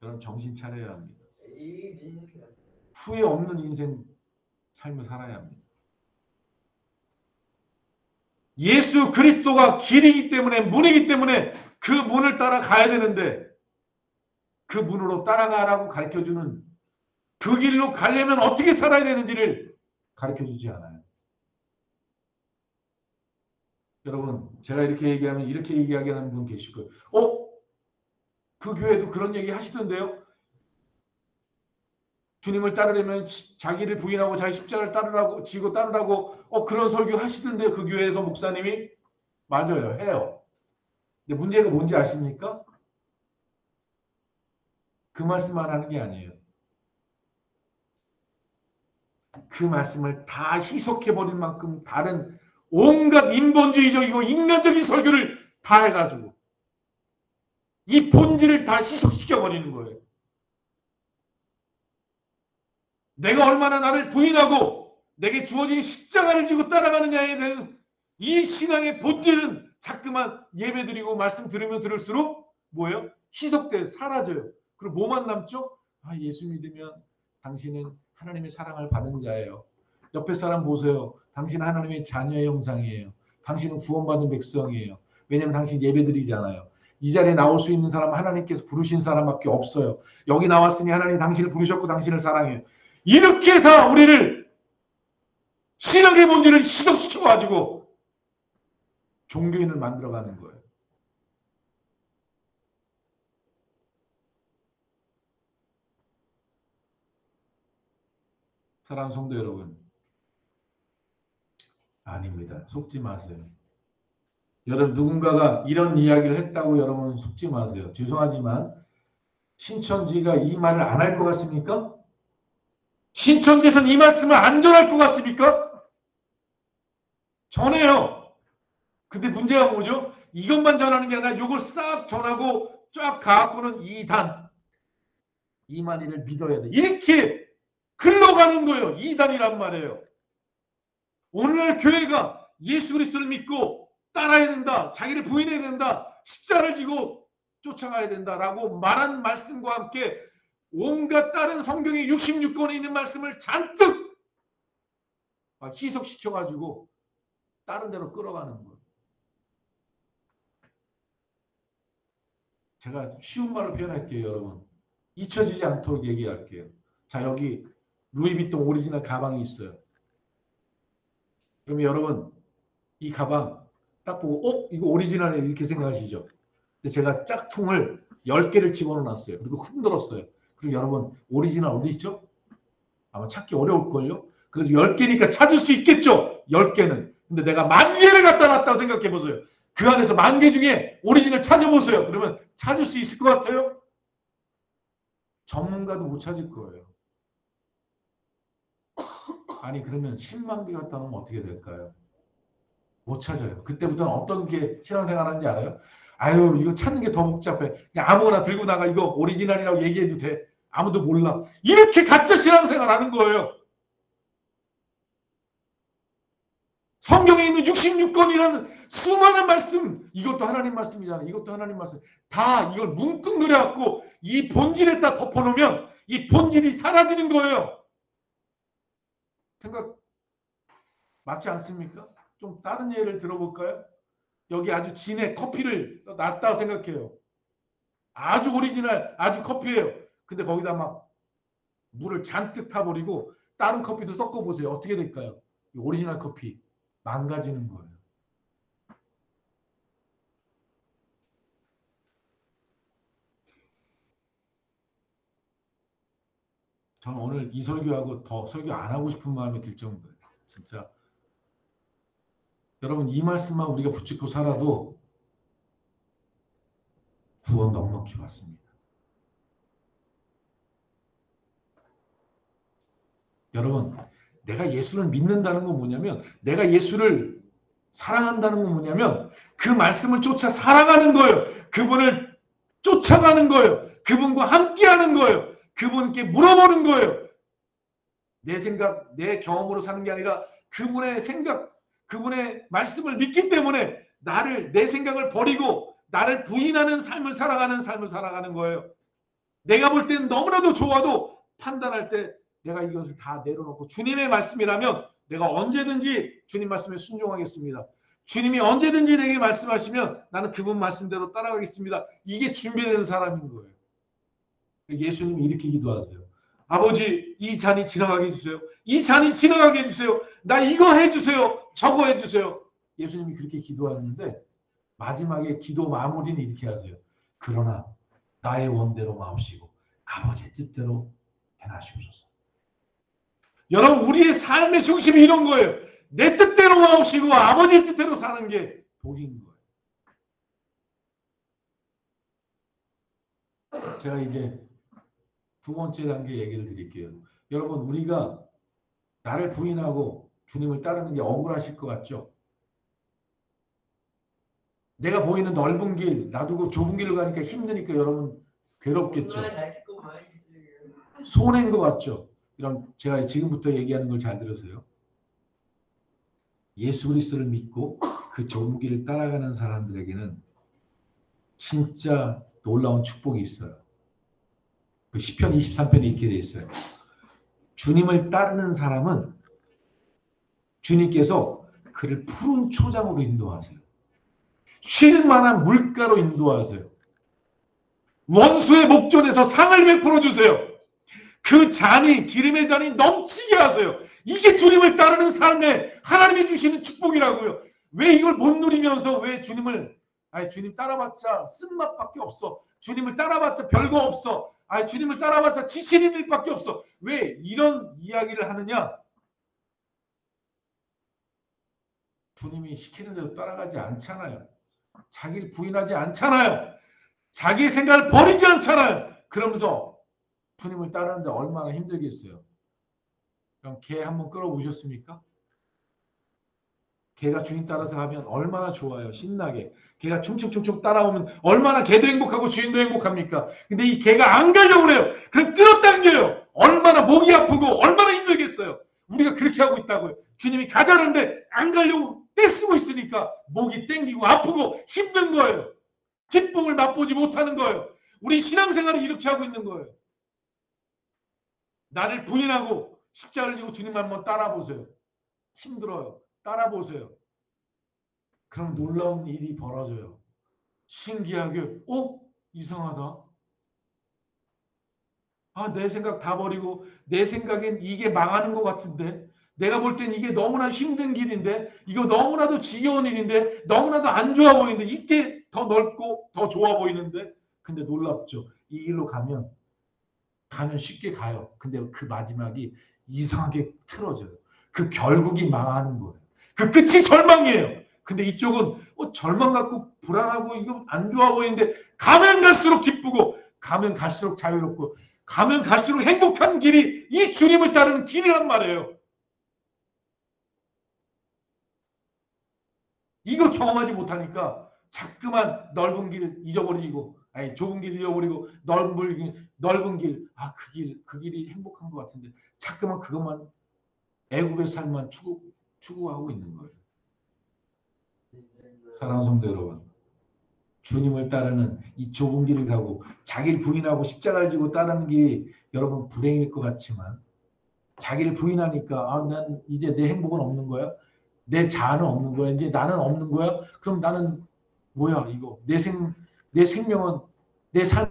여러분 정신 차려야 합니다. 후회 없는 인생 삶을 살아야 합니다. 예수 그리스도가 길이기 때문에 문이기 때문에 그 문을 따라 가야 되는데 그 문으로 따라가라고 가르쳐주는 그 길로 가려면 어떻게 살아야 되는지를 가르쳐주지 않아요. 여러분 제가 이렇게 얘기하면 이렇게 얘기하는 분 계실 거예요. 그 교회도 그런 얘기 하시던데요. 주님을 따르려면 자기를 부인하고 자기 십자가를 따르라고 지고 따르라고 그런 설교 하시던데요. 그 교회에서 목사님이 맞아요. 해요. 근데 문제가 뭔지 아십니까? 그 말씀만 하는 게 아니에요. 그 말씀을 다 희석해버릴 만큼 다른 온갖 인본주의적이고 인간적인 설교를 다 해가지고 이 본질을 다 희석시켜버리는 거예요. 내가 얼마나 나를 부인하고 내게 주어진 십자가를 지고 따라가느냐에 대한 이 신앙의 본질은 자꾸만 예배드리고 말씀 들으면 들을수록 뭐예요? 희석돼 사라져요. 그리고 뭐만 남죠? 예수 믿으면 당신은 하나님의 사랑을 받은 자예요. 옆에 사람 보세요. 당신은 하나님의 자녀의 형상이에요. 당신은 구원받은 백성이에요. 왜냐하면 당신 예배드리잖아요. 이 자리에 나올 수 있는 사람은 하나님께서 부르신 사람밖에 없어요. 여기 나왔으니 하나님 당신을 부르셨고 당신을 사랑해요. 이렇게 다 우리를 신앙의 본질을 희석시켜가지고 종교인을 만들어가는 거예요. 사랑하는 성도 여러분, 아닙니다. 속지 마세요. 여러분 누군가가 이런 이야기를 했다고 여러분 속지 마세요. 죄송하지만 신천지가 이 말을 안 할 것 같습니까? 신천지에서는 이 말씀을 안 전할 것 같습니까? 전해요. 근데 문제가 뭐죠? 이것만 전하는 게 아니라 이걸 싹 전하고 쫙 가갖고는 이만희를 믿어야 돼. 이렇게 흘러가는 거예요. 이단이란 말이에요. 오늘날 교회가 예수 그리스도를 믿고 따라야 된다. 자기를 부인해야 된다. 십자가를 지고 쫓아가야 된다라고 말한 말씀과 함께 온갖 다른 성경의 66권에 있는 말씀을 잔뜩 희석시켜가지고 다른 데로 끌어가는 거예요. 제가 쉬운 말로 표현할게요. 여러분. 잊혀지지 않도록 얘기할게요. 자, 여기 루이비통 오리지널 가방이 있어요. 그러면 여러분 이 가방 딱 보고 이거 오리지널에 이렇게 생각하시죠. 근데 제가 짝퉁을 10개를 집어넣어놨어요. 그리고 흔들었어요. 그리고 여러분 오리지널 어디 있죠? 아마 찾기 어려울걸요? 그래도 10개니까 찾을 수 있겠죠? 10개는. 근데 내가 10,000개를 갖다 놨다고 생각해보세요. 그 안에서 10,000개 중에 오리지널 찾아보세요. 그러면 찾을 수 있을 것 같아요? 전문가도 못 찾을 거예요. 아니 그러면 10만 개 갖다 놓으면 어떻게 될까요? 못 찾아요. 그때부터는 어떤 게 신앙생활 하는지 알아요? 아유 이거 찾는 게 더 복잡해. 그냥 아무거나 들고 나가 이거 오리지널이라고 얘기해도 돼. 아무도 몰라. 이렇게 가짜 신앙생활 하는 거예요. 성경에 있는 66권이라는 수많은 말씀, 이것도 하나님 말씀이잖아요. 이것도 하나님 말씀. 다 이걸 뭉뚱그려갖고 이 본질에다 덮어놓으면 이 본질이 사라지는 거예요. 생각 맞지 않습니까? 좀 다른 예를 들어볼까요? 여기 아주 진해 커피를 놨다 생각해요. 아주 오리지널, 아주 커피예요. 근데 거기다 막 물을 잔뜩 타버리고 다른 커피도 섞어보세요. 어떻게 될까요? 오리지널 커피 망가지는 거예요. 저는 오늘 이 설교하고 더 설교 안 하고 싶은 마음이 들 정도예요. 진짜 여러분 이 말씀만 우리가 붙잡고 살아도 구원 넉넉히 받습니다. 여러분 내가 예수를 믿는다는 건 뭐냐면 내가 예수를 사랑한다는 건 뭐냐면 그 말씀을 쫓아 살아가는 거예요. 그분을 쫓아가는 거예요. 그분과 함께하는 거예요. 그분께 물어보는 거예요. 내 생각, 내 경험으로 사는 게 아니라 그분의 생각, 그분의 말씀을 믿기 때문에 내 생각을 버리고 나를 부인하는 삶을 살아가는 거예요. 내가 볼 때는 너무나도 좋아도 판단할 때 내가 이것을 다 내려놓고 주님의 말씀이라면 내가 언제든지 주님 말씀에 순종하겠습니다. 주님이 언제든지 내게 말씀하시면 나는 그분 말씀대로 따라가겠습니다. 이게 준비된 사람인 거예요. 예수님이 이렇게 기도하세요. 아버지 이 잔이 지나가게 해주세요. 이 잔이 지나가게 해주세요. 나 이거 해주세요. 저거 해주세요. 예수님이 그렇게 기도하는데 마지막에 기도 마무리는 이렇게 하세요. 그러나 나의 원대로 마옵시고 아버지의 뜻대로 행하시옵소서. 여러분 우리의 삶의 중심이 이런 거예요. 내 뜻대로 마옵시고 아버지의 뜻대로 사는 게 복인 거예요. 제가 이제 두 번째 단계 얘기를 드릴게요. 여러분 우리가 나를 부인하고 주님을 따르는 게 억울하실 것 같죠? 내가 보이는 넓은 길 놔두고 좁은 길을 가니까 힘드니까 여러분 괴롭겠죠. 손해인 것 같죠? 이런 제가 지금부터 얘기하는 걸 잘 들으세요. 예수 그리스도를 믿고 그 좁은 길을 따라가는 사람들에게는 진짜 놀라운 축복이 있어요. 그 시편 23편에 이렇게 되어 있어요. 주님을 따르는 사람은 주님께서 그를 푸른 초장으로 인도하세요. 쉴 만한 물가로 인도하세요. 원수의 목전에서 상을 베풀어 주세요. 그 잔이 기름의 잔이 넘치게 하세요. 이게 주님을 따르는 삶에 하나님이 주시는 축복이라고요. 왜 이걸 못 누리면서 왜 주님 따라봤자 쓴맛밖에 없어. 주님을 따라봤자 별거 없어. 주님을 따라봤자 지치는 일밖에 없어. 왜 이런 이야기를 하느냐? 주님이 시키는 대로 따라가지 않잖아요. 자기를 부인하지 않잖아요. 자기의 생각을 버리지 않잖아요. 그러면서 주님을 따르는데 얼마나 힘들겠어요. 그럼 개 한번 끌어보셨습니까? 개가 주인 따라서 하면 얼마나 좋아요. 신나게. 개가 충충충충 따라오면 얼마나 개도 행복하고 주인도 행복합니까? 근데 이 개가 안 가려고 그래요. 그럼 끌어당겨요. 얼마나 목이 아프고 얼마나 힘들겠어요. 우리가 그렇게 하고 있다고요. 주님이 가자는데 안 가려고 떼쓰고 있으니까 목이 땡기고 아프고 힘든 거예요. 기쁨을 맛보지 못하는 거예요. 우리 신앙생활을 이렇게 하고 있는 거예요. 나를 부인하고 십자가를 지고 주님 한번 따라보세요. 힘들어요. 따라보세요. 그럼 놀라운 일이 벌어져요. 신기하게 이상하다. 내 생각 다 버리고 내 생각엔 이게 망하는 것 같은데 내가 볼 땐 이게 너무나 힘든 길인데, 이거 너무나도 지겨운 일인데, 너무나도 안 좋아 보이는데, 이게 더 넓고 더 좋아 보이는데, 근데 놀랍죠. 이 길로 가면 쉽게 가요. 근데 그 마지막이 이상하게 틀어져요. 그 결국이 망하는 거예요. 그 끝이 절망이에요. 근데 이쪽은 절망 갖고 불안하고 이거 안 좋아 보이는데 가면 갈수록 기쁘고 가면 갈수록 자유롭고 가면 갈수록 행복한 길이 이 주님을 따르는 길이란 말이에요. 이걸 경험하지 못하니까 자꾸만 넓은 길 잊어버리고, 아니 좁은 길 잃어버리고 넓은 길, 그 길이 행복한 것 같은데 자꾸만 그것만 애굽의 삶만 추구하고 있는 거예요. 사랑하는 성도 여러분, 주님을 따르는 이 좁은 길을 가고 자기를 부인하고 십자가를 지고 따르는 길이 여러분 불행일 것 같지만, 자기를 부인하니까 난 이제 내 행복은 없는 거야. 내 자아는 없는 거야. 이제 나는 없는 거야. 그럼 나는 뭐야 이거. 내 생명은 내 삶.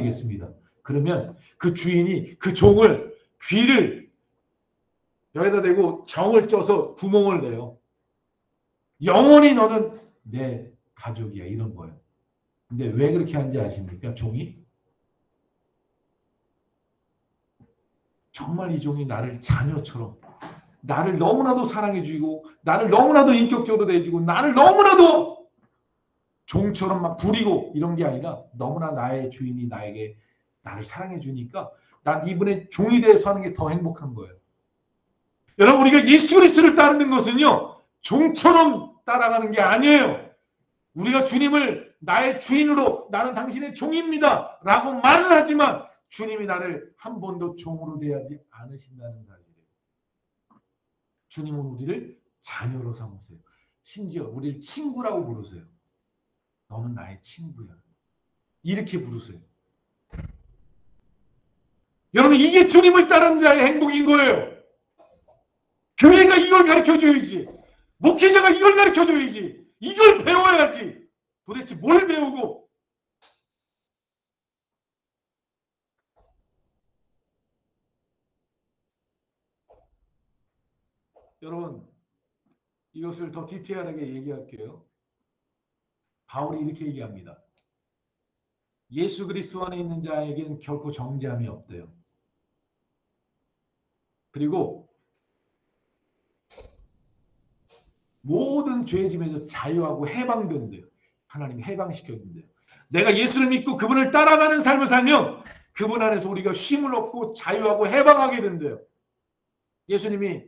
겠습니다. 그러면 그 주인이 그 종을 귀를 여기다 대고 정을 쪄서 구멍을 내요. 영원히 너는 내 가족이야 이런 거예요. 근데 왜 그렇게 하는지 아십니까? 종이 정말 이 종이 나를 자녀처럼 나를 너무나도 사랑해주고 나를 너무나도 인격적으로 대해주고 나를 너무나도 종처럼 막 부리고 이런 게 아니라 너무나 나의 주인이 나를 사랑해주니까 난 이분의 종이 돼서 하는 게 더 행복한 거예요. 여러분 우리가 예수 그리스도를 따르는 것은요 종처럼 따라가는 게 아니에요. 우리가 주님을 나의 주인으로 나는 당신의 종입니다 라고 말을 하지만 주님이 나를 한 번도 종으로 대하지 않으신다는 사실이에요. 주님은 우리를 자녀로 삼으세요. 심지어 우리를 친구라고 부르세요. 너는 나의 친구야. 이렇게 부르세요. 여러분 이게 주님을 따르는 자의 행복인 거예요. 교회가 이걸 가르쳐줘야지. 목회자가 이걸 가르쳐줘야지. 이걸 배워야지. 도대체 뭘 배우고. 여러분 이것을 더 디테일하게 얘기할게요. 바울이 이렇게 얘기합니다. 예수 그리스도 안에 있는 자에게는 결코 정죄함이 없대요. 그리고 모든 죄짐에서 자유하고 해방된대요. 하나님이 해방시켜준대요. 내가 예수를 믿고 그분을 따라가는 삶을 살면 그분 안에서 우리가 쉼을 얻고 자유하고 해방하게 된대요. 예수님이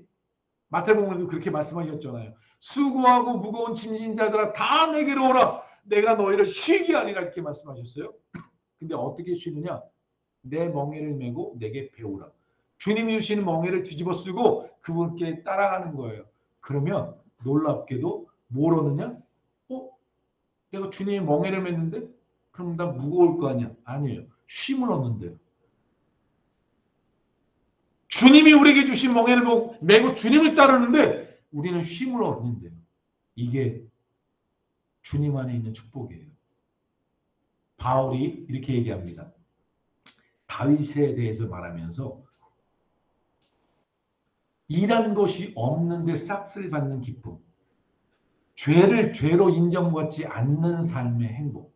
마태복음에도 그렇게 말씀하셨잖아요. 수고하고 무거운 짐진 자들아 다 내게로 오라. 내가 너희를 쉬게 하리라 이렇게 말씀하셨어요. 근데 어떻게 쉬느냐? 내 멍에를 메고 내게 배우라. 주님이 주시는 멍에를 뒤집어 쓰고 그분께 따라가는 거예요. 그러면 놀랍게도 뭘 얻느냐? 내가 주님의 멍에를 맸는데 그럼 나 무거울 거 아니야? 아니에요. 쉼을 얻는데요. 주님이 우리에게 주신 멍에를 메고 주님을 따르는데 우리는 쉼을 얻는데요. 이게 주님 안에 있는 축복이에요. 바울이 이렇게 얘기합니다. 다윗에 대해서 말하면서 일한 것이 없는데 싹쓸이 받는 기쁨, 죄를 죄로 인정받지 않는 삶의 행복,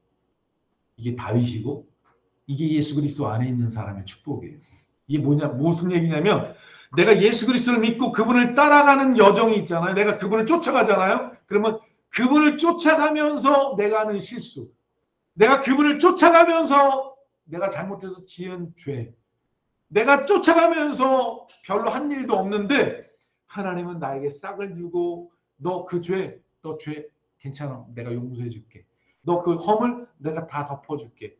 이게 다윗이고 이게 예수 그리스도 안에 있는 사람의 축복이에요. 이게 무슨 얘기냐면 내가 예수 그리스도를 믿고 그분을 따라가는 여정이 있잖아요. 내가 그분을 쫓아가잖아요. 그러면 그분을 쫓아가면서 내가 하는 실수, 내가 그분을 쫓아가면서 내가 잘못해서 지은 죄, 내가 쫓아가면서 별로 한 일도 없는데 하나님은 나에게 싹을 주고 너 죄 괜찮아. 내가 용서해 줄게. 너 그 허물 내가 다 덮어줄게.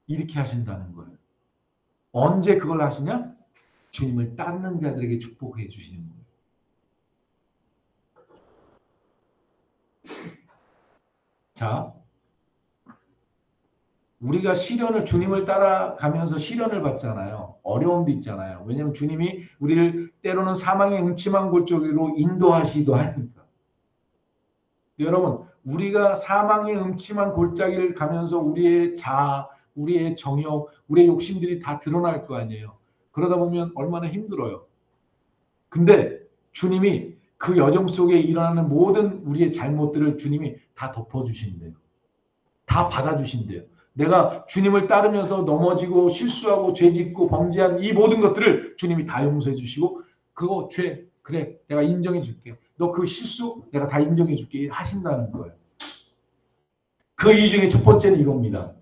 이렇게 하신다는 거예요. 언제 그걸 하시냐? 주님을 따르는 자들에게 축복해 주시는 거예요. 자, 우리가 시련을 주님을 따라가면서 시련을 받잖아요. 어려움도 있잖아요. 왜냐하면 주님이 우리를 때로는 사망의 음침한 골 쪽으로 인도하시기도 하니까. 여러분, 우리가 사망의 음침한 골짜기를 가면서 우리의 자아, 우리의 정욕, 우리의 욕심들이 다 드러날 거 아니에요. 그러다 보면 얼마나 힘들어요. 근데 주님이 그 여정 속에 일어나는 모든 우리의 잘못들을 주님이 다 덮어주신대요. 다 받아주신대요. 내가 주님을 따르면서 넘어지고 실수하고 죄짓고 범죄한 이 모든 것들을 주님이 다 용서해 주시고 그거 죄 그래 내가 인정해 줄게. 너 그 실수 내가 다 인정해 줄게 하신다는 거예요. 그 이 중에 첫 번째는 이겁니다.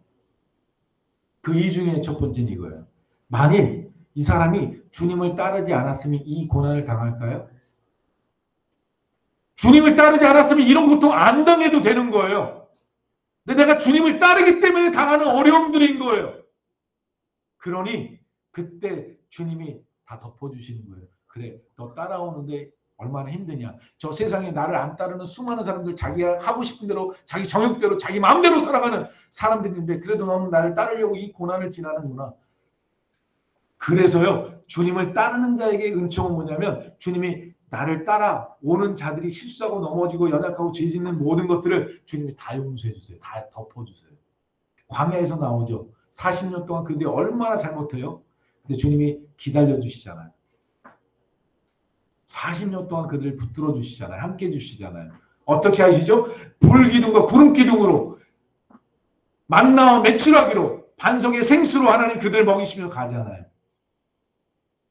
그 이 중에 첫 번째는 이거예요. 만일 이 사람이 주님을 따르지 않았으면 이 고난을 당할까요? 주님을 따르지 않았으면 이런 고통 안 당해도 되는 거예요. 근데 내가 주님을 따르기 때문에 당하는 어려움들인 거예요. 그러니 그때 주님이 다 덮어주시는 거예요. 그래, 너 따라오는데 얼마나 힘드냐. 저 세상에 나를 안 따르는 수많은 사람들 자기가 하고 싶은 대로 자기 정욕대로 자기 마음대로 살아가는 사람들인데 그래도 너는 나를 따르려고 이 고난을 지나는구나. 그래서요. 주님을 따르는 자에게 은총은 뭐냐면 주님이 나를 따라오는 자들이 실수하고 넘어지고 연약하고 죄 짓는 모든 것들을 주님이 다 용서해 주세요. 다 덮어주세요. 광야에서 나오죠. 40년 동안 근데 얼마나 잘못해요? 근데 주님이 기다려 주시잖아요. 40년 동안 그들을 붙들어 주시잖아요. 함께 주시잖아요. 어떻게 하시죠? 불기둥과 구름기둥으로 만나와 메추라기로 반석의 생수로 하나님 그들을 먹이시며 가잖아요.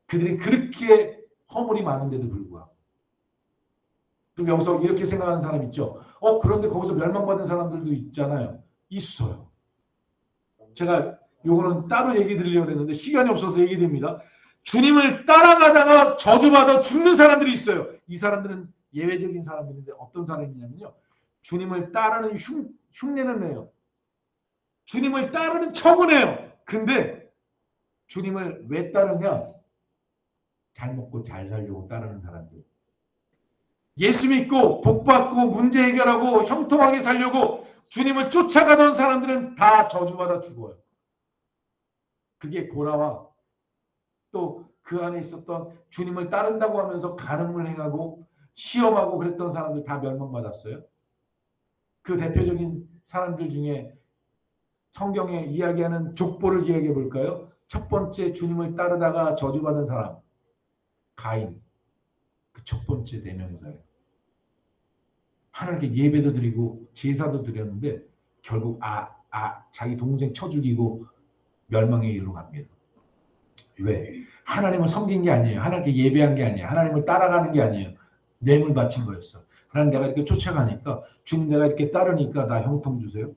그들이 그렇게 허물이 많은데도 불구하고. 그럼 여기서 이렇게 생각하는 사람 있죠. 그런데 거기서 멸망받은 사람들도 있잖아요. 있어요. 제가 요거는 따로 얘기 드리려고 했는데 시간이 없어서 얘기 드립니다. 주님을 따라가다가 저주받아 죽는 사람들이 있어요. 이 사람들은 예외적인 사람들인데 어떤 사람이냐면요. 주님을 따르는 흉내는 내요. 주님을 따르는 척은 해요. 근데 주님을 왜 따르냐? 잘 먹고 잘 살려고 따르는 사람들. 예수 믿고 복 받고 문제 해결하고 형통하게 살려고 주님을 쫓아가던 사람들은 다 저주받아 죽어요. 그게 고라와 또 그 안에 있었던 주님을 따른다고 하면서 간음을 행하고 시험하고 그랬던 사람들 다 멸망받았어요. 그 대표적인 사람들 중에 성경에 이야기하는 족보를 이야기해 볼까요? 첫 번째 주님을 따르다가 저주받은 사람 가인. 그 첫 번째 대명사예요. 하나님께 예배도 드리고 제사도 드렸는데 결국 자기 동생 쳐 죽이고 멸망의 길로 갑니다. 왜? 하나님을 섬긴 게 아니에요. 하나님께 예배한 게 아니에요. 하나님을 따라가는 게 아니에요. 뇌물 바친 거였어. 하나님 내가 이렇게 쫓아가니까 주님 내가 이렇게 따르니까 나 형통 주세요.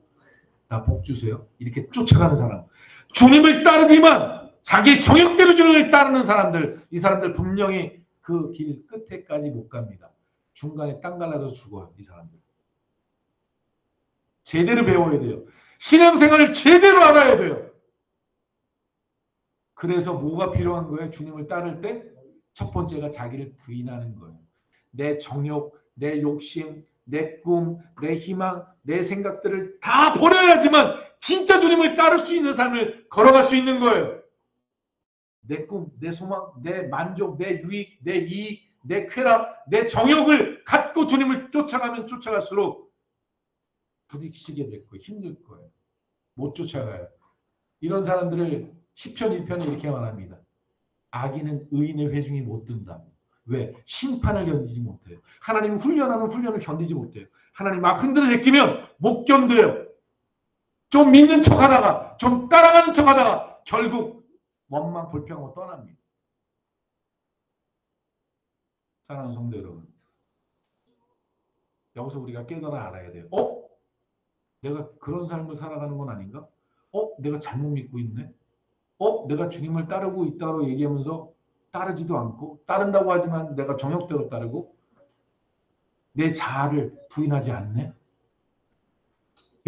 나 복 주세요. 이렇게 쫓아가는 사람. 주님을 따르지만 자기 정욕대로 주님을 따르는 사람들. 이 사람들 분명히 그 길 끝에까지 못 갑니다. 중간에 땅 갈라서 죽어요. 이 사람들. 제대로 배워야 돼요. 신앙생활을 제대로 알아야 돼요. 그래서 뭐가 필요한 거예요? 주님을 따를 때 첫 번째가 자기를 부인하는 거예요. 내 정욕, 내 욕심, 내 꿈, 내 희망, 내 생각들을 다 버려야지만 진짜 주님을 따를 수 있는 삶을 걸어갈 수 있는 거예요. 내 꿈, 내 소망, 내 만족, 내 유익, 내 이익, 내 쾌락, 내 정욕을 갖고 주님을 쫓아가면 쫓아갈수록 부딪히게 될 거예요. 힘들 거예요. 못 쫓아가요. 이런 사람들을 시편 1편에 이렇게 말합니다. 악인은 의인의 회중이 못 든다. 왜? 심판을 견디지 못해요. 하나님은 훈련하는 훈련을 견디지 못해요. 하나님 막 흔들어 제끼면 못 견뎌요. 좀 믿는 척하다가 좀 따라가는 척하다가 결국 원망 불평하고 떠납니다. 사랑하는 성도 여러분, 여기서 우리가 깨달아 알아야 돼요. 내가 그런 삶을 살아가는 건 아닌가? 내가 잘못 믿고 있네? 내가 주님을 따르고 있다고 얘기하면서 따르지도 않고 따른다고 하지만 내가 정욕대로 따르고 내 자아를 부인하지 않네.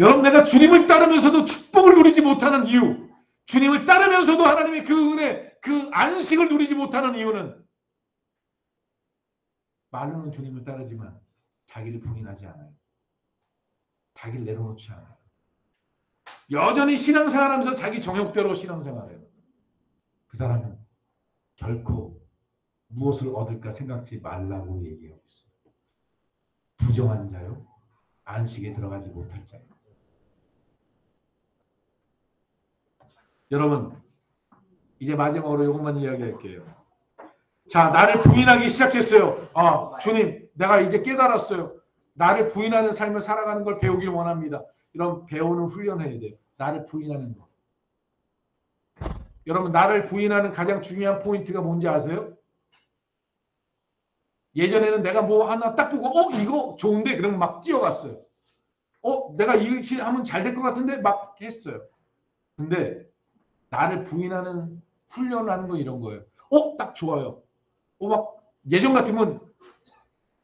여러분 내가 주님을 따르면서도 축복을 누리지 못하는 이유, 주님을 따르면서도 하나님의 그 은혜, 그 안식을 누리지 못하는 이유는 말로는 주님을 따르지만 자기를 부인하지 않아요. 자기를 내려놓지 않아요. 여전히 신앙생활하면서 자기 정욕대로 신앙생활해요. 그 사람은 결코 무엇을 얻을까 생각지 말라고 얘기하고 있어요. 부정한 자요, 안식에 들어가지 못할 자요. 여러분, 이제 마지막으로 이것만 이야기할게요. 자, 나를 부인하기 시작했어요. 주님, 내가 이제 깨달았어요. 나를 부인하는 삶을 살아가는 걸 배우길 원합니다. 이런 배우는 훈련해야 돼요. 나를 부인하는 거. 여러분, 나를 부인하는 가장 중요한 포인트가 뭔지 아세요? 예전에는 내가 뭐 하나 딱 보고 이거 좋은데 그러면 막 뛰어갔어요. 내가 이렇게 하면 잘 될 것 같은데 막 했어요. 근데 나를 부인하는 훈련을 하는 건 이런 거예요. 딱 좋아요. 막 예전 같으면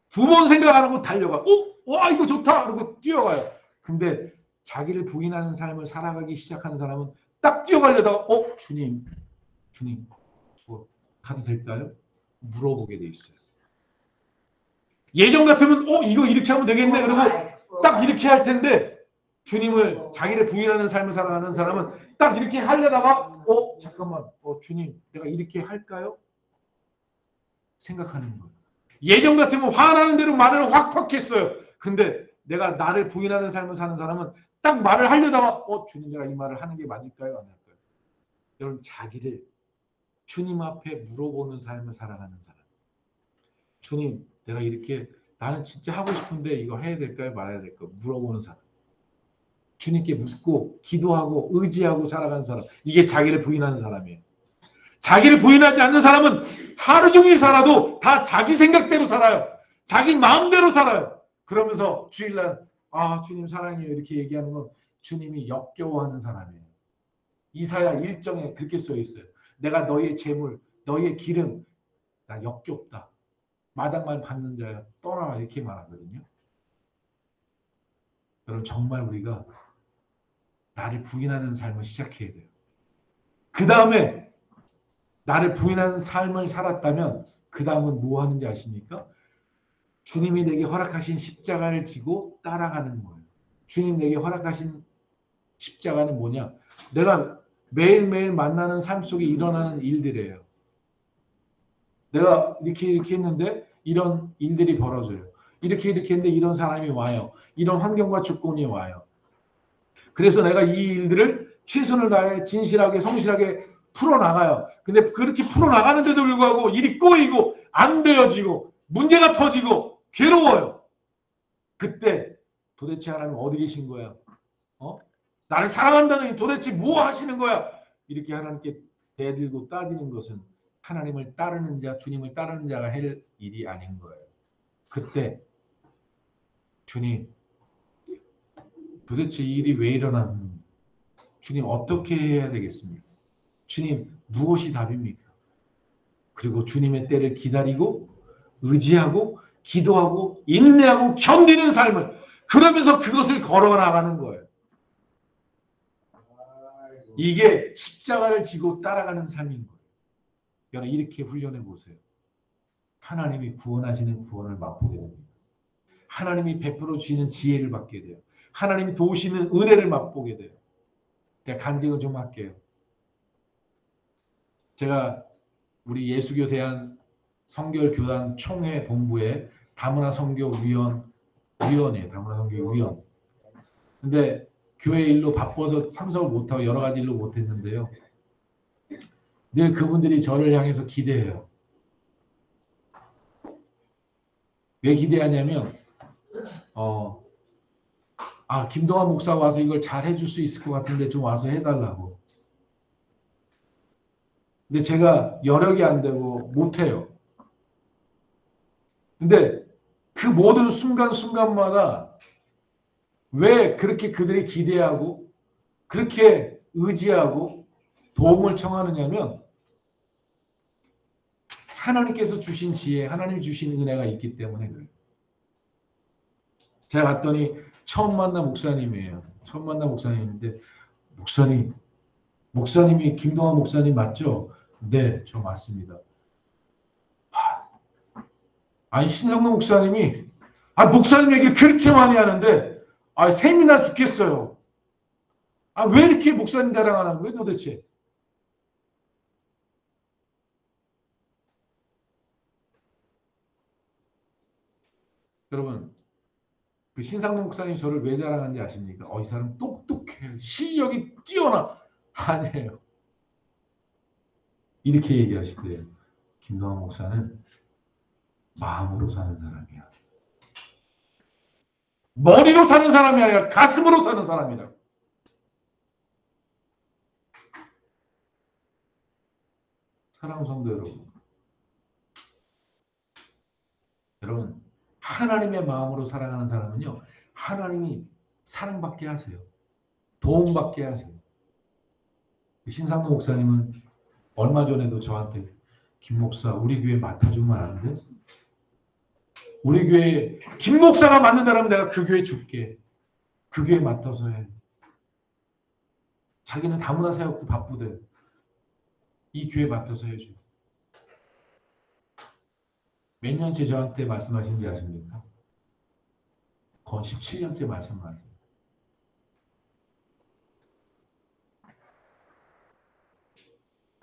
두 번 생각 안 하고 달려가. 와 이거 좋다. 그러고 뛰어가요. 근데 자기를 부인하는 삶을 살아가기 시작하는 사람은 딱 뛰어가려다가 주님 가도 될까요? 물어보게 돼 있어요. 예전 같으면 이거 이렇게 하면 되겠네. 그리고 딱 이렇게 할 텐데 주님을 자기를 부인하는 삶을 살아가는 사람은 딱 이렇게 하려다가 잠깐만 주님 내가 이렇게 할까요? 생각하는 거예요. 예전 같으면 화나는 대로 말을 확 했어요. 근데 내가 나를 부인하는 삶을 사는 사람은 딱 말을 하려다가 주님 내가 이 말을 하는 게 맞을까요? 안 할까요? 여러분 자기를 주님 앞에 물어보는 삶을 살아가는 사람. 주님 내가 이렇게 나는 진짜 하고 싶은데 이거 해야 될까요? 말아야 될까요? 물어보는 사람. 주님께 묻고 기도하고 의지하고 살아가는 사람. 이게 자기를 부인하는 사람이에요. 자기를 부인하지 않는 사람은 하루 종일 살아도 다 자기 생각대로 살아요. 자기 마음대로 살아요. 그러면서 주일날 주님 사랑해요 이렇게 얘기하는 건 주님이 역겨워하는 사람이에요. 이사야 1장에 그렇게 써 있어요. 내가 너의 재물, 너의 기름 나 역겹다. 마당만 받는 자야 떠나라 이렇게 말하거든요. 여러분 정말 우리가 나를 부인하는 삶을 시작해야 돼요. 그 다음에 나를 부인하는 삶을 살았다면 그 다음은 뭐 하는지 아십니까? 주님이 내게 허락하신 십자가를 지고 따라가는 거예요. 주님 내게 허락하신 십자가는 뭐냐? 내가 매일매일 만나는 삶 속에 일어나는 일들이에요. 내가 이렇게 했는데 이런 일들이 벌어져요. 이렇게 했는데 이런 사람이 와요. 이런 환경과 조건이 와요. 그래서 내가 이 일들을 최선을 다해 진실하게 성실하게 풀어나가요. 근데 그렇게 풀어나가는데도 불구하고 일이 꼬이고 안 되어지고 문제가 터지고 괴로워요. 그때 도대체 하나님 어디 계신 거야? 나를 사랑한다는 도대체 뭐 하시는 거야? 이렇게 하나님께 대들고 따지는 것은 하나님을 따르는 자, 주님을 따르는 자가 할 일이 아닌 거예요. 그때 주님 도대체 이 일이 왜 일어났는지 주님 어떻게 해야 되겠습니까? 주님 무엇이 답입니까? 그리고 주님의 때를 기다리고 의지하고 기도하고 인내하고 견디는 삶을 그러면서 그것을 걸어나가는 거예요. 이게 십자가를 지고 따라가는 삶인 거예요. 여러분 이렇게 훈련해 보세요. 하나님이 구원하시는 구원을 맛보게 됩니다. 하나님이 베풀어 주시는 지혜를 받게 돼요. 하나님이 도우시는 은혜를 맛보게 돼요. 제가 간증을 좀 할게요. 제가 우리 예수교 대한 성결교단 총회 본부의 다문화 선교 위원이에요. 다문화 선교 위원. 근데 교회 일로 바빠서 참석을 못하고 여러 가지 일로 못했는데요. 늘 그분들이 저를 향해서 기대해요. 왜 기대하냐면 김동환 목사 와서 이걸 잘 해줄 수 있을 것 같은데 좀 와서 해달라고. 근데 제가 여력이 안 되고 못해요. 근데 그 모든 순간순간마다 왜 그렇게 그들이 기대하고 그렇게 의지하고 도움을 청하느냐면 하나님께서 주신 지혜, 하나님이 주신 은혜가 있기 때문에 그래요. 제가 갔더니 처음 만난 목사님이에요. 처음 만난 목사님인데 목사님이 김동환 목사님 맞죠? 네, 저 맞습니다. 아니 신성도 목사님이 목사님 얘기를 그렇게 많이 하는데 아, 세미나 죽겠어요. 아, 왜 이렇게 목사님 자랑하는 거예요, 도대체? 여러분, 그 신상도 목사님 저를 왜 자랑하는지 아십니까? 이 사람 똑똑해. 실력이 뛰어나. 아니에요. 이렇게 얘기하시대요. 김동환 목사는 마음으로 사는 사람이야. 머리로 사는 사람이 아니라 가슴으로 사는 사람이라. 사랑하는 성도 여러분. 여러분, 하나님의 마음으로 사랑하는 사람은요. 하나님이 사랑받게 하세요. 도움받게 하세요. 신상도 목사님은 얼마 전에도 저한테 김 목사 우리 교회 맡아주면 안 돼? 우리 교회 김 목사가 맡는다면 내가 그 교회 줄게. 그 교회 맡아서 해. 자기는 다문화 사역도 바쁘대. 이 교회 맡아서 해줘. 몇 년째 저한테 말씀하신지 아십니까? 거의 17년째 말씀하세요.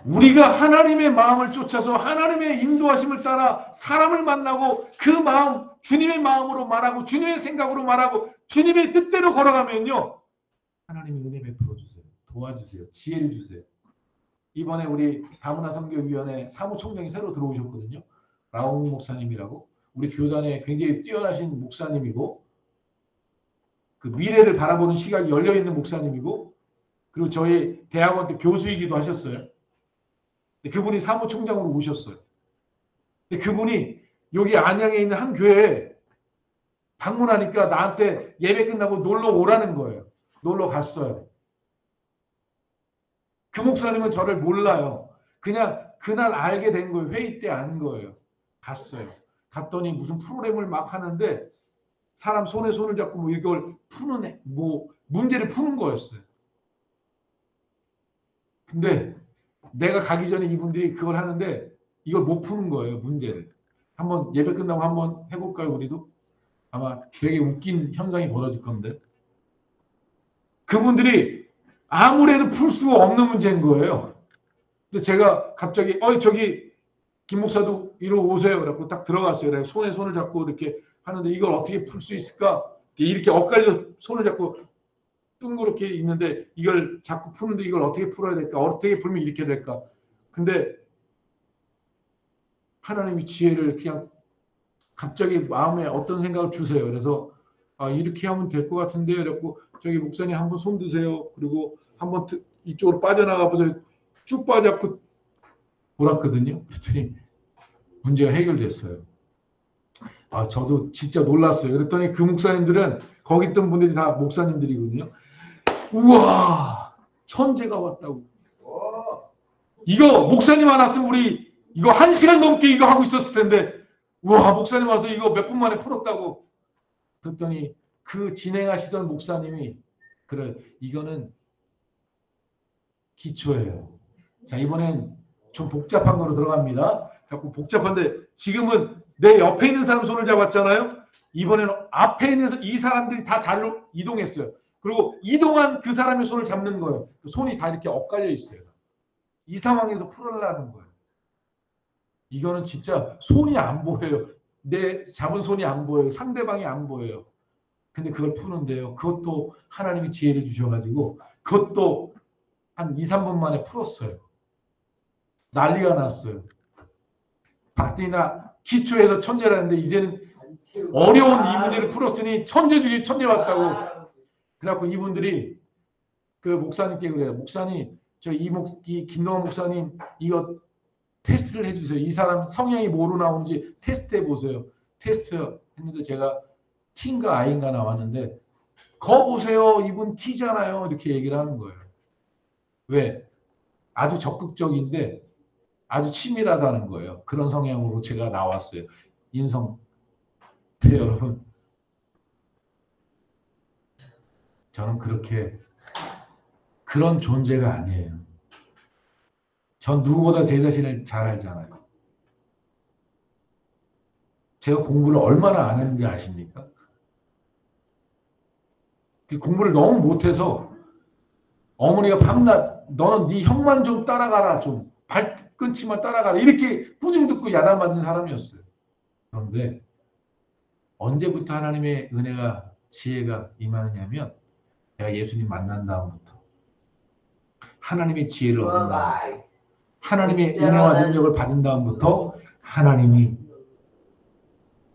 우리가 하나님의 마음을 쫓아서 하나님의 인도하심을 따라 사람을 만나고 그 마음, 주님의 마음으로 말하고 주님의 생각으로 말하고 주님의 뜻대로 걸어가면요. 하나님이 은혜 베풀어 주세요. 도와주세요. 지혜를 주세요. 이번에 우리 다문화 선교위원회 사무총장이 새로 들어오셨거든요. 라옹 목사님이라고. 우리 교단에 굉장히 뛰어나신 목사님이고 그 미래를 바라보는 시각이 열려있는 목사님이고 그리고 저희 대학원 때 교수이기도 하셨어요. 그분이 사무총장으로 오셨어요. 그분이 여기 안양에 있는 한 교회에 방문하니까 나한테 예배 끝나고 놀러 오라는 거예요. 놀러 갔어요. 그 목사님은 저를 몰라요. 그냥 그날 알게 된 거예요. 회의 때 안 거예요. 갔어요. 갔더니 무슨 프로그램을 막 하는데 사람 손에 손을 잡고 뭐 이걸 푸는 뭐 문제를 푸는 거였어요. 근데 내가 가기 전에 이분들이 그걸 하는데 이걸 못 푸는 거예요. 문제를. 한번 예배 끝나고 한번 해볼까요? 우리도? 아마 되게 웃긴 현상이 벌어질 건데 그분들이 아무래도 풀 수가 없는 문제인 거예요. 근데 제가 갑자기 저기 김 목사도 이리 오세요. 그래갖고 딱 들어갔어요. 그래서 손에 손을 잡고 이렇게 하는데 이걸 어떻게 풀 수 있을까? 이렇게 엇갈려 손을 잡고 둥그렇게 있는데 이걸 자꾸 푸는데 이걸 어떻게 풀어야 될까? 어떻게 풀면 이렇게 될까? 근데 하나님이 지혜를 그냥 갑자기 마음에 어떤 생각을 주세요. 그래서 이렇게 하면 될 것 같은데 그래갖고 저기 목사님 한번 손 드세요. 그리고 한번 이쪽으로 빠져나가 보세요. 쭉 빠져갖고 돌았거든요. 그랬더니 문제가 해결됐어요. 저도 진짜 놀랐어요. 그랬더니 그 목사님들은 거기 있던 분들이 다 목사님들이거든요. 우와, 천재가 왔다고. 이거 목사님 안 왔으면 우리 이거 1시간 넘게 이거 하고 있었을 텐데 우와, 목사님 와서 이거 몇 분 만에 풀었다고. 그랬더니 그 진행하시던 목사님이 그래, 이거는 기초예요. 자, 이번엔 좀 복잡한 거로 들어갑니다. 자꾸 복잡한데 지금은 내 옆에 있는 사람 손을 잡았잖아요. 이번에는 앞에 있는 이 사람들이 다 자리로 이동했어요. 그리고 이동한 그 사람의 손을 잡는 거예요. 그 손이 다 이렇게 엇갈려 있어요. 이 상황에서 풀어내라는 거예요. 이거는 진짜 손이 안 보여요. 내 잡은 손이 안 보여요. 상대방이 안 보여요. 근데 그걸 푸는데요. 그것도 하나님이 지혜를 주셔가지고 그것도 한 2, 3분 만에 풀었어요. 난리가 났어요. 박디나 기초에서 천재라는데 이제는 어려운 이 문제를 풀었으니 천재 중에 천재 왔다고. 그래갖고 이분들이 그 목사님께 그래요. 목사님, 이 김동환 목사님 이거 테스트를 해주세요. 이 사람 성향이 뭐로 나오는지 테스트 해보세요. 테스트 했는데 제가 T인가 I인가 나왔는데 거 보세요. 이분 T잖아요. 이렇게 얘기를 하는 거예요. 왜? 아주 적극적인데 아주 치밀하다는 거예요. 그런 성향으로 제가 나왔어요. 인성. 여러분, 저는 그런 존재가 아니에요. 전 누구보다 제 자신을 잘 알잖아요. 제가 공부를 얼마나 안 했는지 아십니까? 공부를 너무 못해서 어머니가 밤낮 너는 네 형만 좀 따라가라, 좀 발꿈치만 따라가라, 이렇게 꾸중 듣고 야단맞은 사람이었어요. 그런데 언제부터 하나님의 은혜가 지혜가 임하느냐면 내가 예수님 만난 다음부터 하나님의 지혜를 얻은 다음, 하나님의 은혜와 능력을 받은 다음부터 하나님이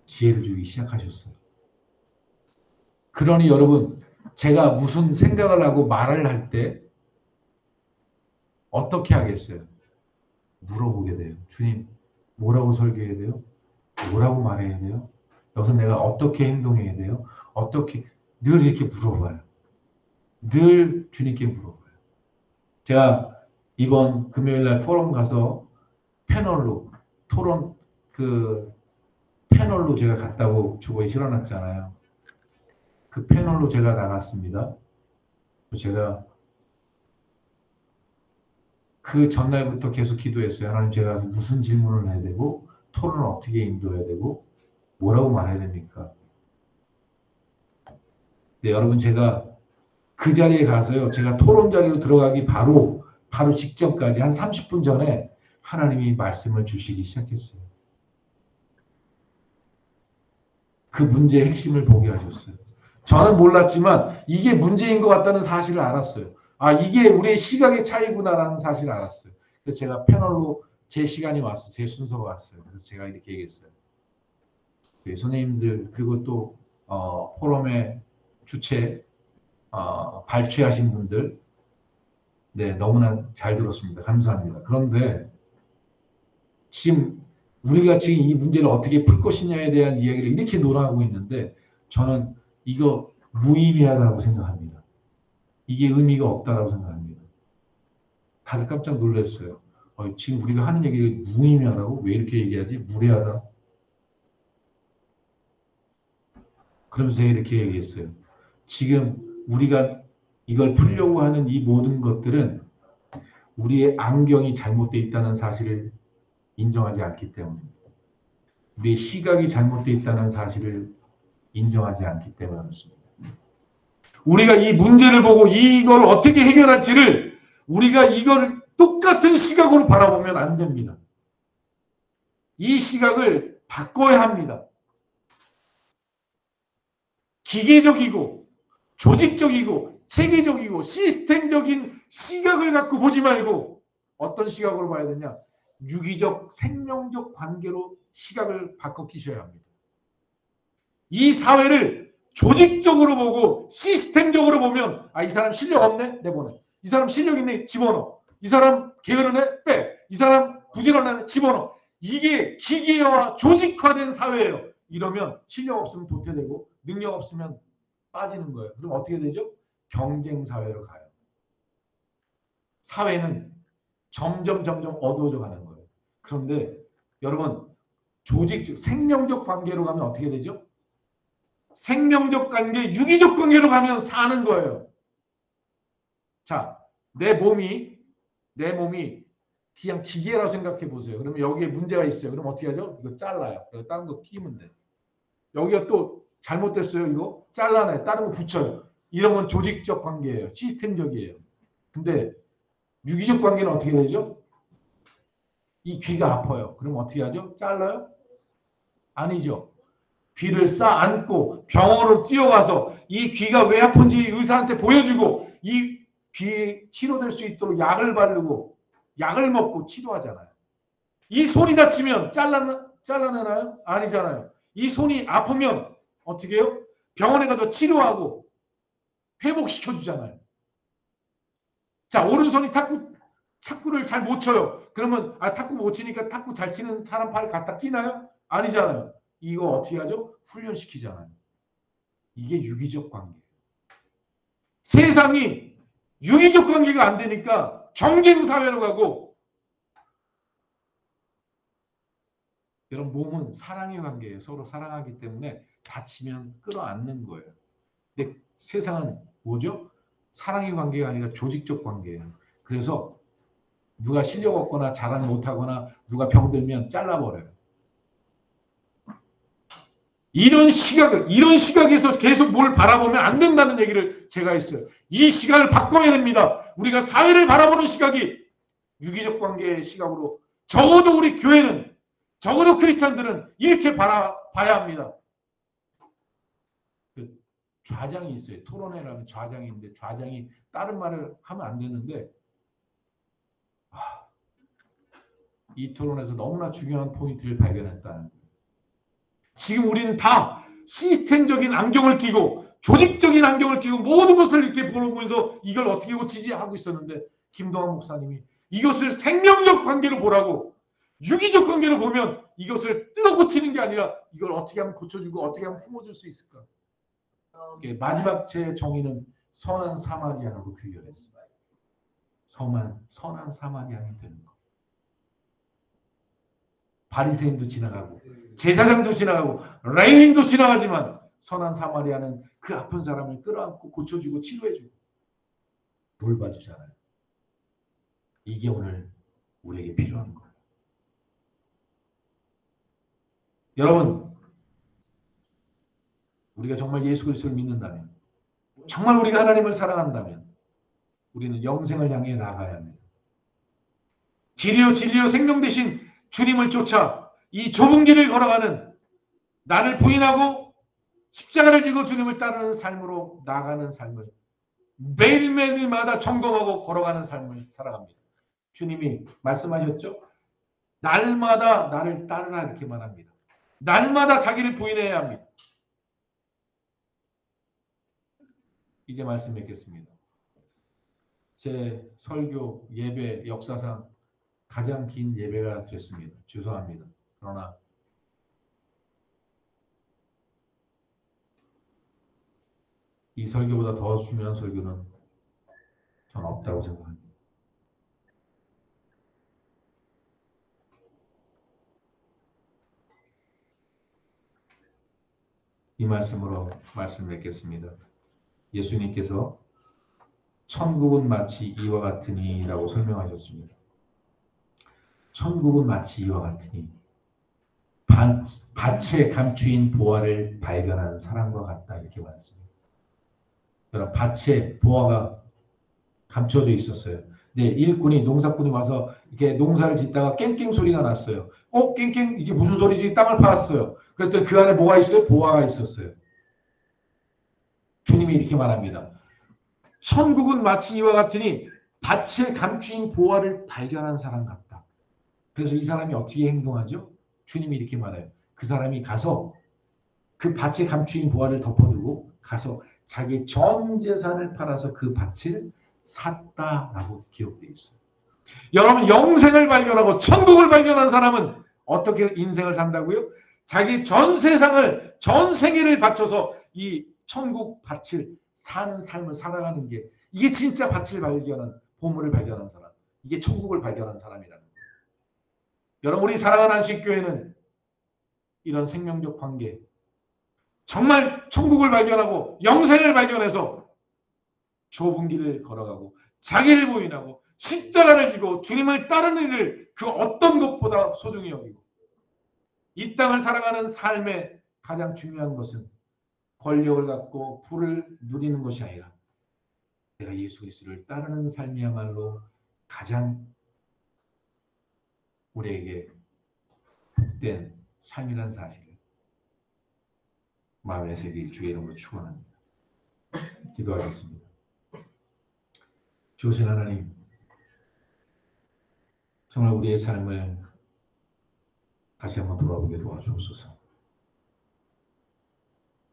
지혜를 주기 시작하셨어요. 그러니 여러분, 제가 무슨 생각을 하고 말을 할 때 어떻게 하겠어요? 물어보게 돼요. 주님, 뭐라고 설교해야 돼요? 뭐라고 말해야 돼요? 여기서 내가 어떻게 행동해야 돼요? 어떻게, 늘 이렇게 물어봐요. 늘 주님께 물어봐요. 제가 이번 금요일날 포럼 가서 패널로, 토론, 패널로 제가 갔다고 주보에 실어놨잖아요. 그 패널로 제가 나갔습니다. 제가 그 전날부터 계속 기도했어요. 하나님, 제가 가서 무슨 질문을 해야 되고, 토론을 어떻게 인도해야 되고, 뭐라고 말해야 됩니까? 네, 여러분, 제가 그 자리에 가서요, 제가 토론 자리로 들어가기 바로 직전까지 한 30분 전에 하나님이 말씀을 주시기 시작했어요. 그 문제의 핵심을 보게 하셨어요. 저는 몰랐지만 이게 문제인 것 같다는 사실을 알았어요. 아, 이게 우리의 시각의 차이구나라는 사실을 알았어요. 그래서 제가 패널로 제 시간이 왔어요. 제 순서가 왔어요. 그래서 제가 이렇게 얘기했어요. 선생님들, 그리고 또 포럼의 주최 발췌하신 분들, 네, 너무나 잘 들었습니다. 감사합니다. 그런데 지금 우리가 지금 이 문제를 어떻게 풀 것이냐에 대한 이야기를 이렇게 논하고 있는데 저는 이거 무의미하다고 생각합니다. 이게 의미가 없다고 생각합니다. 다들 깜짝 놀랐어요. 지금 우리가 하는 얘기가 무의미하다고? 왜 이렇게 얘기하지? 무례하다? 그러면서 이렇게 얘기했어요. 지금 우리가 이걸 풀려고 하는 이 모든 것들은 우리의 안경이 잘못되어 있다는 사실을 인정하지 않기 때문입니다. 우리의 시각이 잘못되어 있다는 사실을 인정하지 않기 때문에 그렇습니다. 우리가 이 문제를 보고 이걸 어떻게 해결할지를 우리가 이걸 똑같은 시각으로 바라보면 안 됩니다. 이 시각을 바꿔야 합니다. 기계적이고 조직적이고 체계적이고 시스템적인 시각을 갖고 보지 말고 어떤 시각으로 봐야 되냐? 유기적 생명적 관계로 시각을 바꿔 끼셔야 합니다. 이 사회를 조직적으로 보고 시스템적으로 보면 이 사람 실력 없네? 내보내. 이 사람 실력 있네? 집어넣어. 이 사람 게으르네? 빼. 이 사람 부지런하네? 집어넣어. 이게 기계화 조직화된 사회예요. 이러면 실력 없으면 도태되고 능력 없으면 빠지는 거예요. 그럼 어떻게 되죠? 경쟁 사회로 가요. 사회는 점점 어두워져 가는 거예요. 그런데 여러분, 조직적 생명적 관계로 가면 어떻게 되죠? 생명적 관계, 유기적 관계로 가면 사는 거예요. 자, 내 몸이 그냥 기계라고 생각해 보세요. 그러면 여기에 문제가 있어요. 그럼 어떻게 하죠? 이거 잘라요. 그리고 다른 거 끼면 돼. 여기가 또 잘못됐어요. 이거 잘라내. 다른 거 붙여요. 이런 건 조직적 관계예요. 시스템적이에요. 근데 유기적 관계는 어떻게 되죠? 이 귀가 아파요. 그럼 어떻게 하죠? 잘라요? 아니죠. 귀를 싸 안고 병원으로 뛰어가서 이 귀가 왜 아픈지 의사한테 보여주고 이 귀 치료될 수 있도록 약을 바르고 약을 먹고 치료하잖아요. 이 손이 다치면 잘라내나요? 아니잖아요. 이 손이 아프면 어떻게 해요? 병원에 가서 치료하고 회복시켜주잖아요. 자, 오른손이 탁구를 잘 못 쳐요. 그러면 탁구 못 치니까 탁구 잘 치는 사람 팔 갖다 끼나요? 아니잖아요. 이거 어떻게 하죠? 훈련시키잖아요. 이게 유기적 관계. 세상이 유기적 관계가 안 되니까 경쟁 사회로 가고 여러분 몸은 사랑의 관계예요. 서로 사랑하기 때문에 다치면 끌어안는 거예요. 근데 세상은 뭐죠? 사랑의 관계가 아니라 조직적 관계예요. 그래서 누가 실력 없거나 잘하지 못하거나 누가 병들면 잘라버려요. 이런 시각에서 계속 뭘 바라보면 안 된다는 얘기를 제가 했어요. 이 시각을 바꿔야 됩니다. 우리가 사회를 바라보는 시각이 유기적 관계의 시각으로, 적어도 우리 교회는, 적어도 크리스찬들은 이렇게 봐야 합니다. 그 좌장이 있어요. 토론회라는 좌장이 있는데, 좌장이 다른 말을 하면 안 되는데, 이 토론에서 너무나 중요한 포인트를 발견했다는 거예요. 지금 우리는 다 시스템적인 안경을 끼고, 조직적인 안경을 끼고 모든 것을 이렇게 보면서 이걸 어떻게 고치지 하고 있었는데, 김동환 목사님이 이것을 생명적 관계로 보라고, 유기적 관계로 보면 이것을 뜯어 고치는 게 아니라 이걸 어떻게 하면 고쳐주고 어떻게 하면 품어줄 수 있을까. 마지막 제 정의는 선한 사마리아로 귀결했습니다. 선한 사마리아이 되는 것. 바리새인도 지나가고 제사장도 지나가고 레위인도 지나가지만 선한 사마리아는 그 아픈 사람을 끌어안고 고쳐주고 치료해주고 돌봐주잖아요. 이게 오늘 우리에게 필요한 거예요. 여러분, 우리가 정말 예수 그리스도를 믿는다면, 정말 우리가 하나님을 사랑한다면 우리는 영생을 향해 나아가야 합니다. 길이요 진리요 생명 되신 주님을 쫓아 이 좁은 길을 걸어가는, 나를 부인하고 십자가를 지고 주님을 따르는 삶으로 나아가는 삶을 매일매일마다 점검하고 걸어가는 삶을 살아갑니다. 주님이 말씀하셨죠? 날마다 나를 따르라 이렇게 말합니다. 날마다 자기를 부인해야 합니다. 이제 말씀 맺겠습니다. 제 설교 예배 역사상 가장 긴 예배가 됐습니다. 죄송합니다. 그러나 이 설교보다 더 중요한 설교는 전 없다고 생각합니다. 이 말씀으로 말씀 맺겠습니다. 예수님께서 천국은 마치 이와 같으니 라고 설명하셨습니다. 천국은 마치 이와 같으니 밭에 감추인 보화를 발견한 사람과 같다 이렇게 말했습니다. 여러분, 밭에 보화가 감춰져 있었어요. 네, 일꾼이 농사꾼이 와서 이렇게 농사를 짓다가 깽깽 소리가 났어요. 깽깽 이게 무슨 소리지? 땅을 파았어요. 그랬더니 그 안에 뭐가 있어요? 보화가 있었어요. 주님이 이렇게 말합니다. 천국은 마치 이와 같으니 밭에 감추인 보화를 발견한 사람 같다. 그래서 이 사람이 어떻게 행동하죠? 주님이 이렇게 말해요. 그 사람이 가서 그 밭에 감추인 보화를 덮어두고 가서 자기 전 재산을 팔아서 그 밭을 샀다라고 기록되어 있어요. 여러분, 영생을 발견하고 천국을 발견한 사람은 어떻게 인생을 산다고요? 자기 전 세상을, 전 생애를 바쳐서 이 천국 밭을 사는 삶을 살아가는 게, 이게 진짜 밭을 발견한, 보물을 발견한 사람, 이게 천국을 발견한 사람이라는 거예요. 여러분, 우리 사랑하는 안식교회는 이런 생명적 관계, 정말 천국을 발견하고 영생을 발견해서 좁은 길을 걸어가고 자기를 부인하고 십자가를 지고 주님을 따르는 일을 그 어떤 것보다 소중히 여기고, 이 땅을 살아가는 삶의 가장 중요한 것은 권력을 갖고 부를 누리는 것이 아니라 내가 예수 그리스도를 따르는 삶이야말로 가장 우리에게 복된 삶이라는 사실을 마음에 새길 주의 이름으로 축원합니다. 기도하겠습니다. 주신 하나님, 정말 우리의 삶을 다시 한번 돌아보게 도와주옵소서.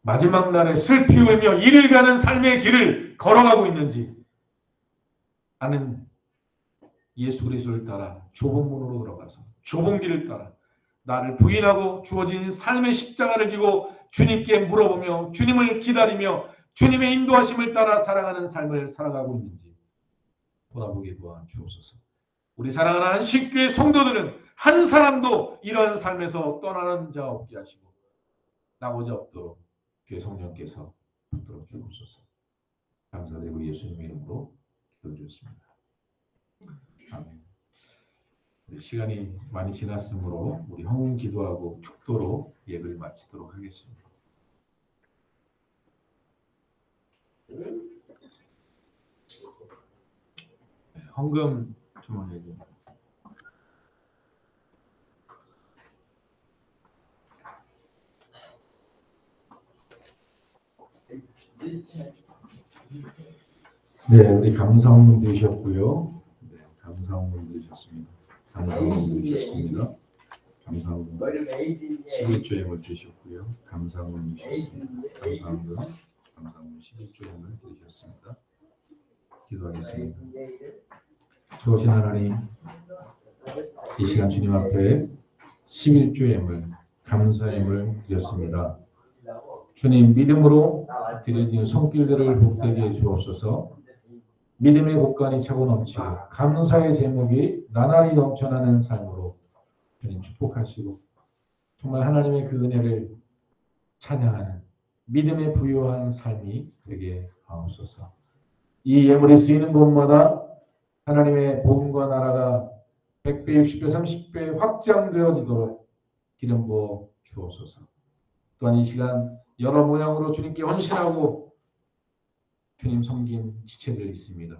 마지막 날에 슬피 울며 이를 가는 삶의 길을 걸어가고 있는지, 나는 예수 그리스도를 따라 좁은 문으로 들어가서 좁은 길을 따라 나를 부인하고 주어진 삶의 십자가를 지고 주님께 물어보며 주님을 기다리며 주님의 인도하심을 따라 살아가는 삶을 살아가고 있는지 돌아보게 도와주옵소서. 우리 사랑하는 안식교회 성도들은 한 사람도 이런 삶에서 떠나는 자 없게 하시고 나오자 없도록 주의 성령께서 붙들어 주옵소서. 감사드리고 예수님 이름으로 기도드렸습니다. 아멘. 시간이 많이 지났으므로 우리 헌금 기도하고 축도로 예배를 마치도록 하겠습니다. 헌금 주머니에 네, 우리 감사원문 드셨고요. 네, 감사원문 드셨습니다. 감사원문 드셨습니다. 감사원문 11조엠을 드셨고요. 감사원문 드셨습니다. 감사원문 11조엠을 드셨습니다. 기도하겠습니다. 좋으신 하나님, 이 시간 주님 앞에 11조엠을 감사임을 드렸습니다. 주님, 믿음으로 드려진 손길들을 복되게 해 주옵소서. 믿음의 곳간이 차고 넘치고 감사의 제목이 나날이 넘쳐나는 삶으로 주님 축복하시고 정말 하나님의 그 은혜를 찬양하는 믿음에 부유한 삶이 되게 하옵소서. 이 예물이 쓰이는 곳마다 하나님의 복음과 나라가 100배, 60배, 30배 확장되어지도록 기름 부어 주옵소서. 또한 이 시간 여러 모양으로 주님께 헌신하고 주님 섬긴 지체들이 있습니다.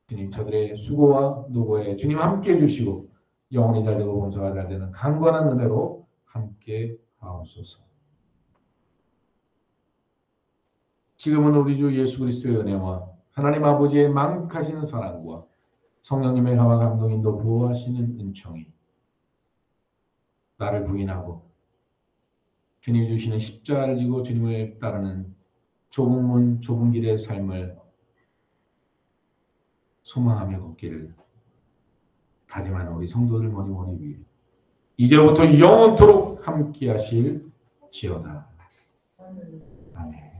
주님, 저들의 수고와 노고에 주님 함께 해주시고 영혼이 잘되고 범사가 잘되는 강건한 은혜로 함께 하옵소서. 지금은 우리 주 예수 그리스도의 은혜와 하나님 아버지의 만극하신 사랑과 성령님의 감화 감동인도 부어하시는 은총이 나를 부인하고 주님이 주시는 십자가를 지고 주님을 따르는 좁은 문 좁은 길의 삶을 소망하며 걷기를 다짐하는 우리 성도들 머니 위해 이제로부터 영원토록 함께 하실 지어다. 아멘. 아멘.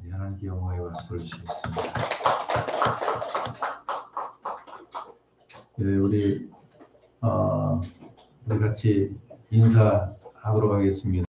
우리 하나님께 영광의 박수를 주시겠습니다. 네, 우리 같이 인사하도록 하겠습니다.